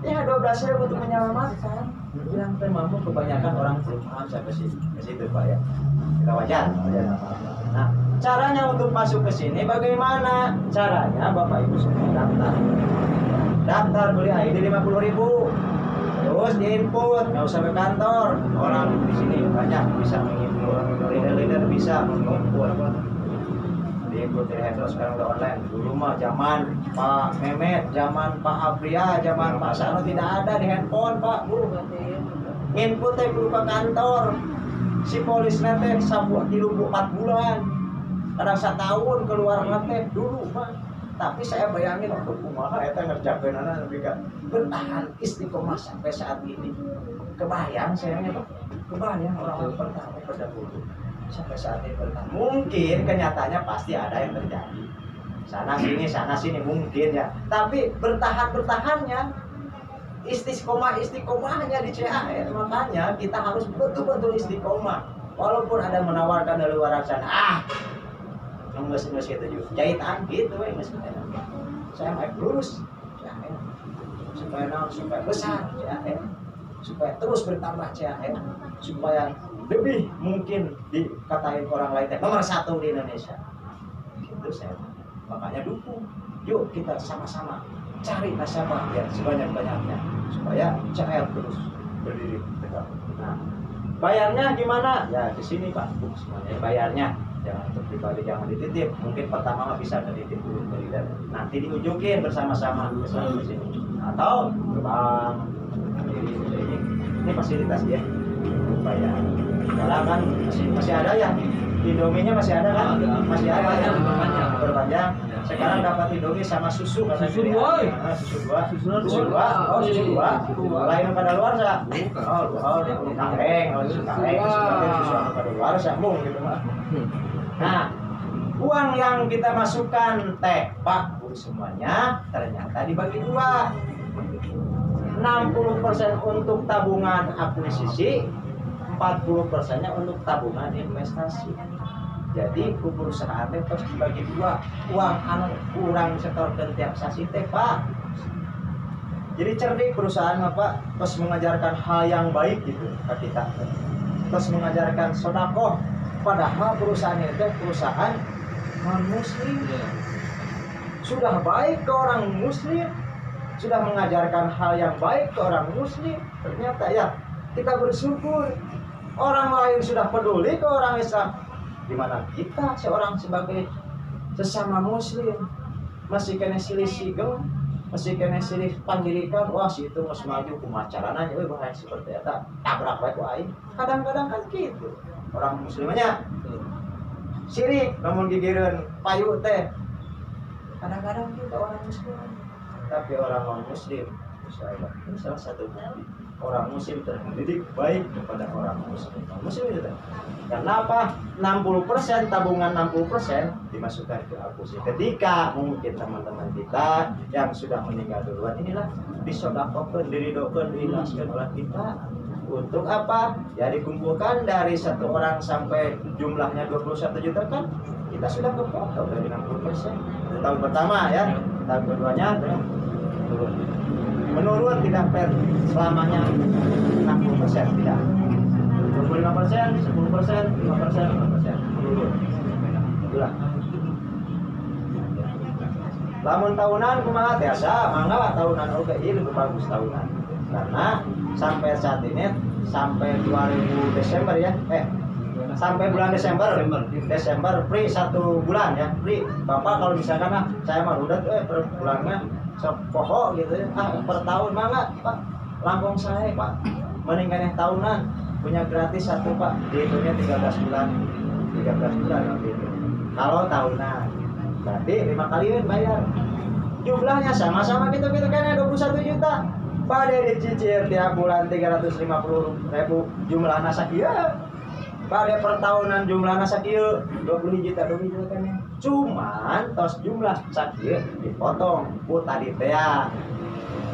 Ya 12.000 untuk menyelamatkan. Bilang teu mampu, kebanyakan orang belum paham sampai situ Pak ya. Kita wajar. Nah, caranya untuk masuk ke sini bagaimana? Caranya Bapak Ibu semua daftar beli ID 50.000. terus diinput, nggak usah ke kantor. Orang di sini banyak bisa menginput, leader-leader bisa menginput. Diinput dari handphone sekarang udah online. Dulu mah zaman Pak Mehmet, zaman Pak Abria, zaman Pak Sano tidak ada di handphone Pak Bu. Input teh kudu ke kantor. Si polis nanti sabu 4 bulan, kadang 1 tahun keluar nanti dulu Pak. Tapi saya bayangin waktu kumaha eta ngerjakeun lebih kan bertahan istiqomah sampai saat ini. Kebayang sayangnya Pak. Kebayang orang-orang pertama pada dulu sampai saat ini bertahan. Mungkin kenyataannya pasti ada yang terjadi. Sana sini mungkin ya. Tapi bertahannya istiqomahnya di CHR. Makanya kita harus betul-betul istiqomah. Walaupun ada menawarkan dari luar sana, nggak setuju, jahitan gitu, nggak setuju. Saya mau lurus, CHR, supaya besar CHR, supaya terus bertambah CHR, supaya lebih mungkin dikatain orang lain nomor 1 di Indonesia. Itu saya. Makanya dukung. Yuk kita sama-sama cari nasabah ya sebanyak-banyaknya supaya CHR terus berdiri tegak. Nah, bayarnya gimana? Ya di sini Pak, semuanya bayarnya. Jangan untuk pribadi, jangan dititip. Mungkin pertama mah bisa dititip dulu ke leader. Nanti diujungin bersama-sama ke sini. Atau ke bank. Ini fasilitas ya. Bayar. Karena kan masih ada ya. Indominya masih ada kan? Masih ada ya. Berpanjang. Sekarang dapat Indomie sama susu kan? Susu dua. Susu dua. Lain pada luar sah. Susu kareng, susu pada luar sambung gitu mah. Nah, uang yang kita masukkan teh Pak Bu semuanya ternyata dibagi 2. 60% untuk tabungan akuisisi, 40%-nya untuk tabungan investasi. Jadi perusahaan teh terus dibagi 2. Uang anu kurang setorkeun tiap sasi teh Pak. Jadi cerdik perusahaan Pak, terus mengajarkan hal yang baik gitu ke kita. Terus mengajarkan sedekah, padahal perusahaan itu perusahaan non muslim. Sudah baik ke orang muslim, sudah mengajarkan hal yang baik ke orang muslim. Ternyata ya kita bersyukur orang lain sudah peduli ke orang Islam. Di mana kita seorang sebagai sesama muslim masih kena silih-silih, masih kena silih panggilikan, wah si itu mas maju kumacarana nya bahaya seperti eta tabrak bae ku aing. Kadang-kadang kan gitu orang muslimnya sirik namun gigireun payu teh kadang-kadang gitu orang muslim. Tapi orang non muslim ini salah satu bukti orang muslim terdidik baik kepada orang muslim. Muslim itu karena apa? 60% tabungan 60% dimasukkan ke akuisisi. Ketika mungkin teman-teman kita yang sudah meninggal duluan inilah disedekahkan, diridhokan, diikhlaskan oleh kita untuk apa? Ya dikumpulkan dari 1 orang sampai jumlahnya 21 juta kan kita sudah kepotong dari 60%. Tahun pertama ya, tahun keduanya turun. Menurun tidak per selamanya 60% tidak. 25%, 10%, 5%, 5% menurun. Itulah. Lamun tahunan kumaha biasa, mangga tahunan oke lebih bagus tahunan. Karena sampai saat ini sampai 2000 Desember ya. Sampai bulan Desember free 1 bulan ya. Free. Bapak kalau misalkan saya mah udah per bulannya sepoho gitu ya, per tahun mangga Pak, Lampung saya Pak, mendingan tahunan punya gratis 1 Pak, dihitungnya 13 bulan gitu. Kalau tahunan berarti 5 kali bayar, jumlahnya sama-sama gitu kan 21 juta pada dicicil tiap bulan 350.000 jumlahnya sakieu. Pada per tahunan jumlahnya sakieu 20 juta kan. Cuman tos jumlah sakieu dipotong ku tadi teh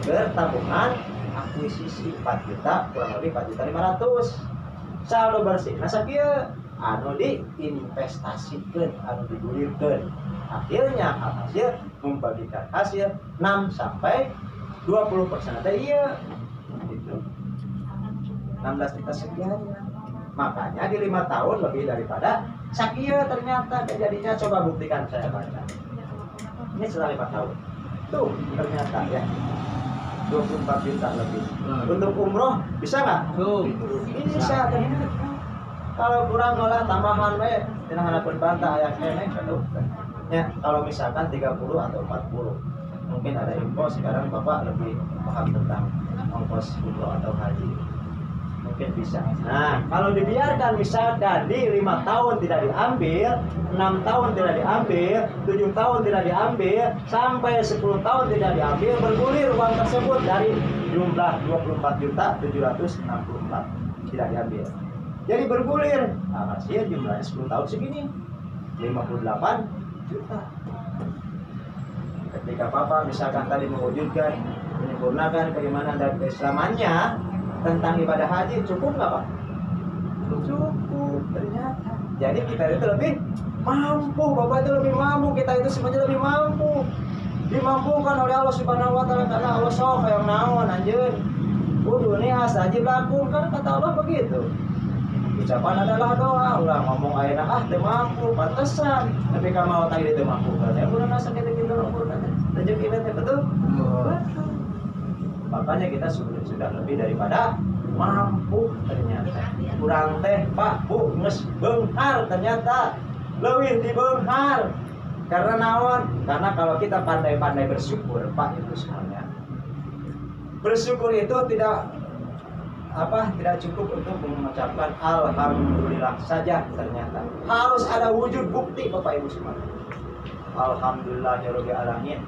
bertabungan akuisisi 4 juta kurang lebih 4.500.000. Saldo bersihna sakieu anu diinvestasikan, anu digulirkeun. Akhirnya hasil membagikan hasil 6 sampai 20% teh ieu. Gitu. 16 juta sekian. Makanya di 5 tahun lebih daripada sakieu ternyata kejadiannya. Coba buktikan saya baca. Ini setelah 5 tahun. Tuh ternyata ya. 24 juta lebih. Untuk umroh bisa nggak? Bisa. Ternyata. Kalau kurang olah tambahan cenah harapan bantah aya keneh atuh. Ya, kalau misalkan 30 atau 40. Mungkin ada info sekarang Bapak lebih paham tentang ongkos umroh atau haji. Mungkin bisa. Nah, kalau dibiarkan misalkan di 5 tahun tidak diambil, 6 tahun tidak diambil, 7 tahun tidak diambil, sampai 10 tahun tidak diambil, bergulir uang tersebut dari jumlah 24.764 tidak diambil. Jadi bergulir. Nah, hasil jumlahnya 10 tahun segini. 58 juta. Ketika Papa misalkan tadi mewujudkan, menyempurnakan keimanan dan keislamannya tentang ibadah haji, cukup nggak Pak? Cukup ternyata. Jadi kita itu lebih mampu, Bapak itu lebih mampu, kita itu semuanya lebih mampu. Dimampukan oleh Allah Subhanahu wa taala karena Allah sok yang naon anjeun. Kudu nias haji laku kan kata Allah begitu. Ucapan adalah doa, ulah ngomong ayeuna teu mampu, pantesan. Tapi ka mau tadi teu mampu, ya urang asa kita mampu kan. Rezeki teh betul. Makanya kita sudah lebih daripada mampu ternyata. Kurang teh Pak Bu geus beunghar ternyata. Leuwih di beunghar. Karena naon? Karena kalau kita pandai-pandai bersyukur Pak itu semuanya. Bersyukur itu tidak cukup untuk mengucapkan alhamdulillah saja ternyata. Harus ada wujud bukti Bapak Ibu semua. Alhamdulillahirabbil alamin.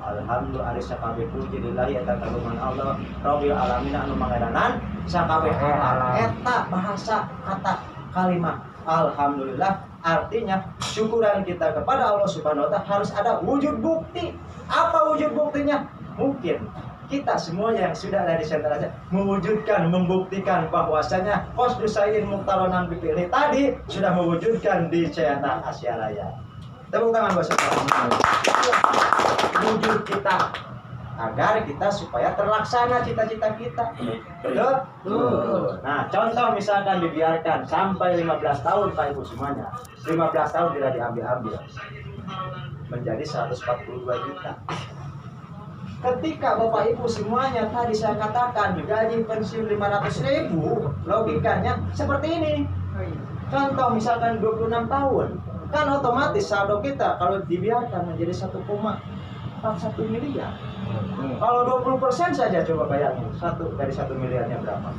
Alhamdulillah sakabeh puji lillahi eta kagungan Allah rabbil alamin anu mangadanan sakabeh hal eta bahasa kata kalimat alhamdulillah artinya syukuran kita kepada Allah Subhanahu wa taala harus ada wujud bukti. Apa wujud buktinya? Mungkin kita semuanya yang sudah ada di center aja mewujudkan, membuktikan bahwasanya Qasdus Sayyid Muqtaronan dipilih tadi sudah mewujudkan di cetak Asia Raya. Tepuk tangan buat saudara. Wujud kita agar kita supaya terlaksana cita-cita kita. Betul? Nah, contoh misalkan dibiarkan sampai 15 tahun Pak Ibu semuanya. 15 tahun tidak diambil-ambil. Menjadi 142 juta. Ketika Bapak Ibu semuanya tadi saya katakan gaji pensiun 500.000, logikanya seperti ini. Contoh misalkan 26 tahun, kan otomatis saldo kita kalau dibiarkan menjadi 1,41 miliar. Kalau 20% saja coba bayangin, dari 1 miliarnya berapa?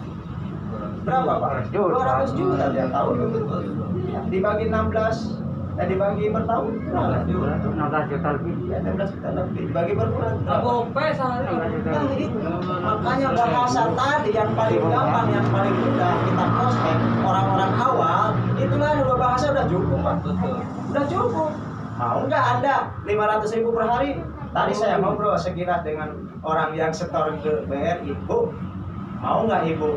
Berapa Pak? 200 juta tiap tahun. Dibagi 16. Dibagi per tahun berapa? 16 juta lebih. Ya, 16 juta lebih. Dibagi per bulan. Sehari. Nah, itu. Makanya bahasa tadi yang paling gampang, yang paling mudah kita prospek orang-orang awal, itulah dua bahasa udah cukup Pak. Udah cukup. Mau nggak Anda 500.000 per hari? Tadi saya ngobrol sekilas dengan orang yang setor ke BRI, Bu. Mau nggak Ibu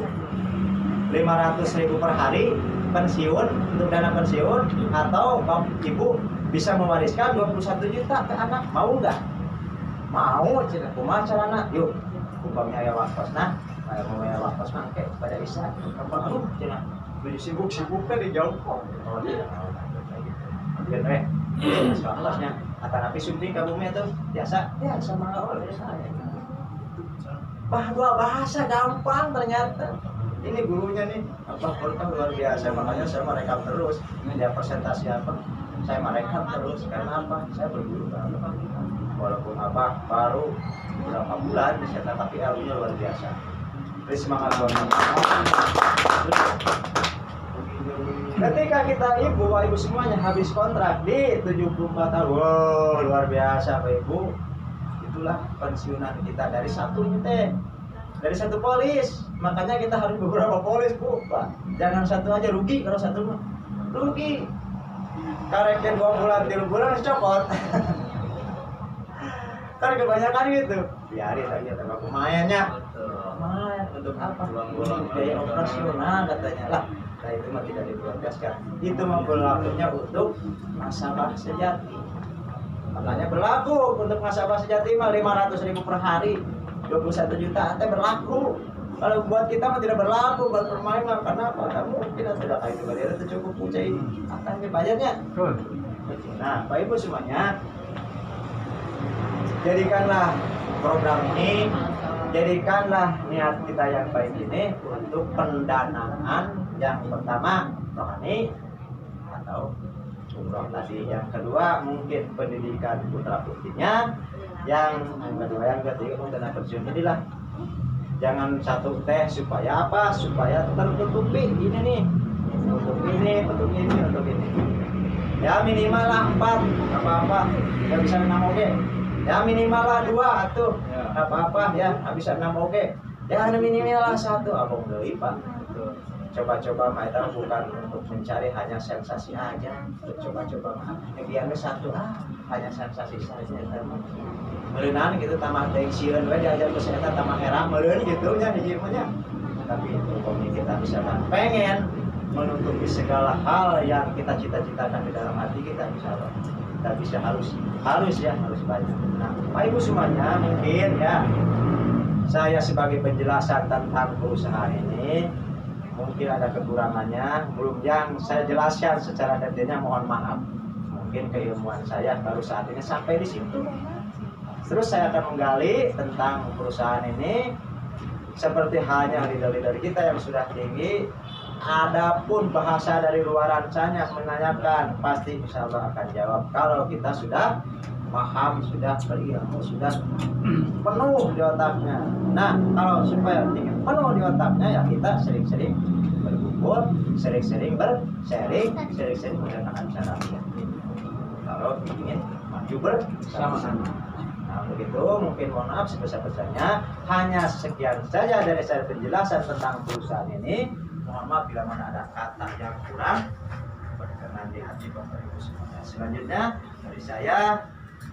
500.000 per hari pensiun untuk dana pensiun atau Ibu bisa mewariskan 21 juta ke anak? Mau nggak? Mau, cina kumaha carana? Yuk, umpamanya aya wakos nah, aya mau aya wakos mangke pada bisa. Kapan cina? Beli sibuk-sibuk teh dijauh kok. Oh tidak. Mungkin wakosnya atanapi sunting ka bumi atuh biasa. Ya sama oleh saya. Bahasa gampang ternyata. Ini gurunya nih, luar biasa, makanya saya merekam terus. Ini dia presentasi apa? Saya merekam terus, karena apa? Saya berguru banget. Walaupun apa baru beberapa bulan di sana, tapi ilmunya luar biasa. Jadi semangat banget. Ketika kita ibu semuanya habis kontrak di 74 tahun, wow, luar biasa Pak Ibu. Itulah pensiunan kita dari satu teh. Dari satu polis, makanya kita harus beberapa polis Bu, Pak. Jangan satu aja, rugi kalau satu mah. Rugi. Kareknya 2 bulan, 3 bulan copot. Kan kebanyakan gitu. Biarin aja tambah pemainnya. Main untuk apa? Biaya operasional katanya lah. Nah itu mah tidak diprioritaskan. Itu mah berlakunya untuk nasabah sejati. Makanya berlaku untuk nasabah sejati mah 500.000 per hari. 21 juta teh berlaku. Kalau buat kita mah tidak berlaku, buat permain mah karena apa? Kamu tidak kayak itu bayar itu cukup pucai akan ke budgetnya. Nah, Pak Ibu semuanya, jadikanlah program ini jadikanlah niat kita yang baik ini untuk pendanaan yang pertama rohani atau umroh tadi, yang kedua mungkin pendidikan putra putrinya, yang kedua yang ketiga untuk dana pensiun. Inilah jangan satu teh supaya apa, supaya tertutupi ini nih untuk ini, untuk ini, untuk ini. Ya minimal lah 4, nggak apa-apa, nggak bisa 6 oke. Ya minimal lah 2 atuh, nggak apa-apa ya, nggak bisa 6 oke. Ya minimal lah 1, abang deui Pak. Coba-coba mah itu bukan untuk mencari hanya sensasi aja, untuk coba-coba mah biarnya 1 hanya sensasi saja. Meureunana gitu tamah deui sieun we diajar ku eta tamah herang meureun gitu nya hiji mah. Tapi itu kita bisa pengen menutupi segala hal yang kita cita-citakan di dalam hati kita, insya Allah kita bisa harus banyak. Nah, Pak Ibu semuanya, mungkin ya saya sebagai penjelasan tentang perusahaan ini mungkin ada kekurangannya, belum yang saya jelaskan secara detailnya, mohon maaf. Mungkin keilmuan saya baru saat ini sampai di situ. Terus saya akan menggali tentang perusahaan ini seperti halnya leader-leader kita yang sudah tinggi. Adapun bahasa dari luaran sana menanyakan, pasti insya Allah akan jawab kalau kita sudah paham, sudah berilmu, sudah penuh di otaknya. Nah, kalau supaya penuh di otaknya ya kita sering-sering berkumpul, sering-sering bersharing, sering-sering menggunakan cara kalau ingin maju bersama-sama. Nah, begitu mungkin mohon maaf sebesar-besarnya. Hanya sekian saja dari saya penjelasan tentang perusahaan ini. Mohon maaf bila mana ada kata yang kurang berkenan di hati Bapak Ibu semuanya. Selanjutnya dari saya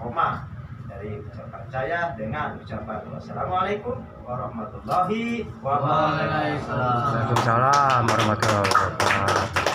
Oma, dari ucapan saya dengan ucapan wassalamualaikum warahmatullahi wabarakatuh. Waalaikumsalam warahmatullahi wabarakatuh.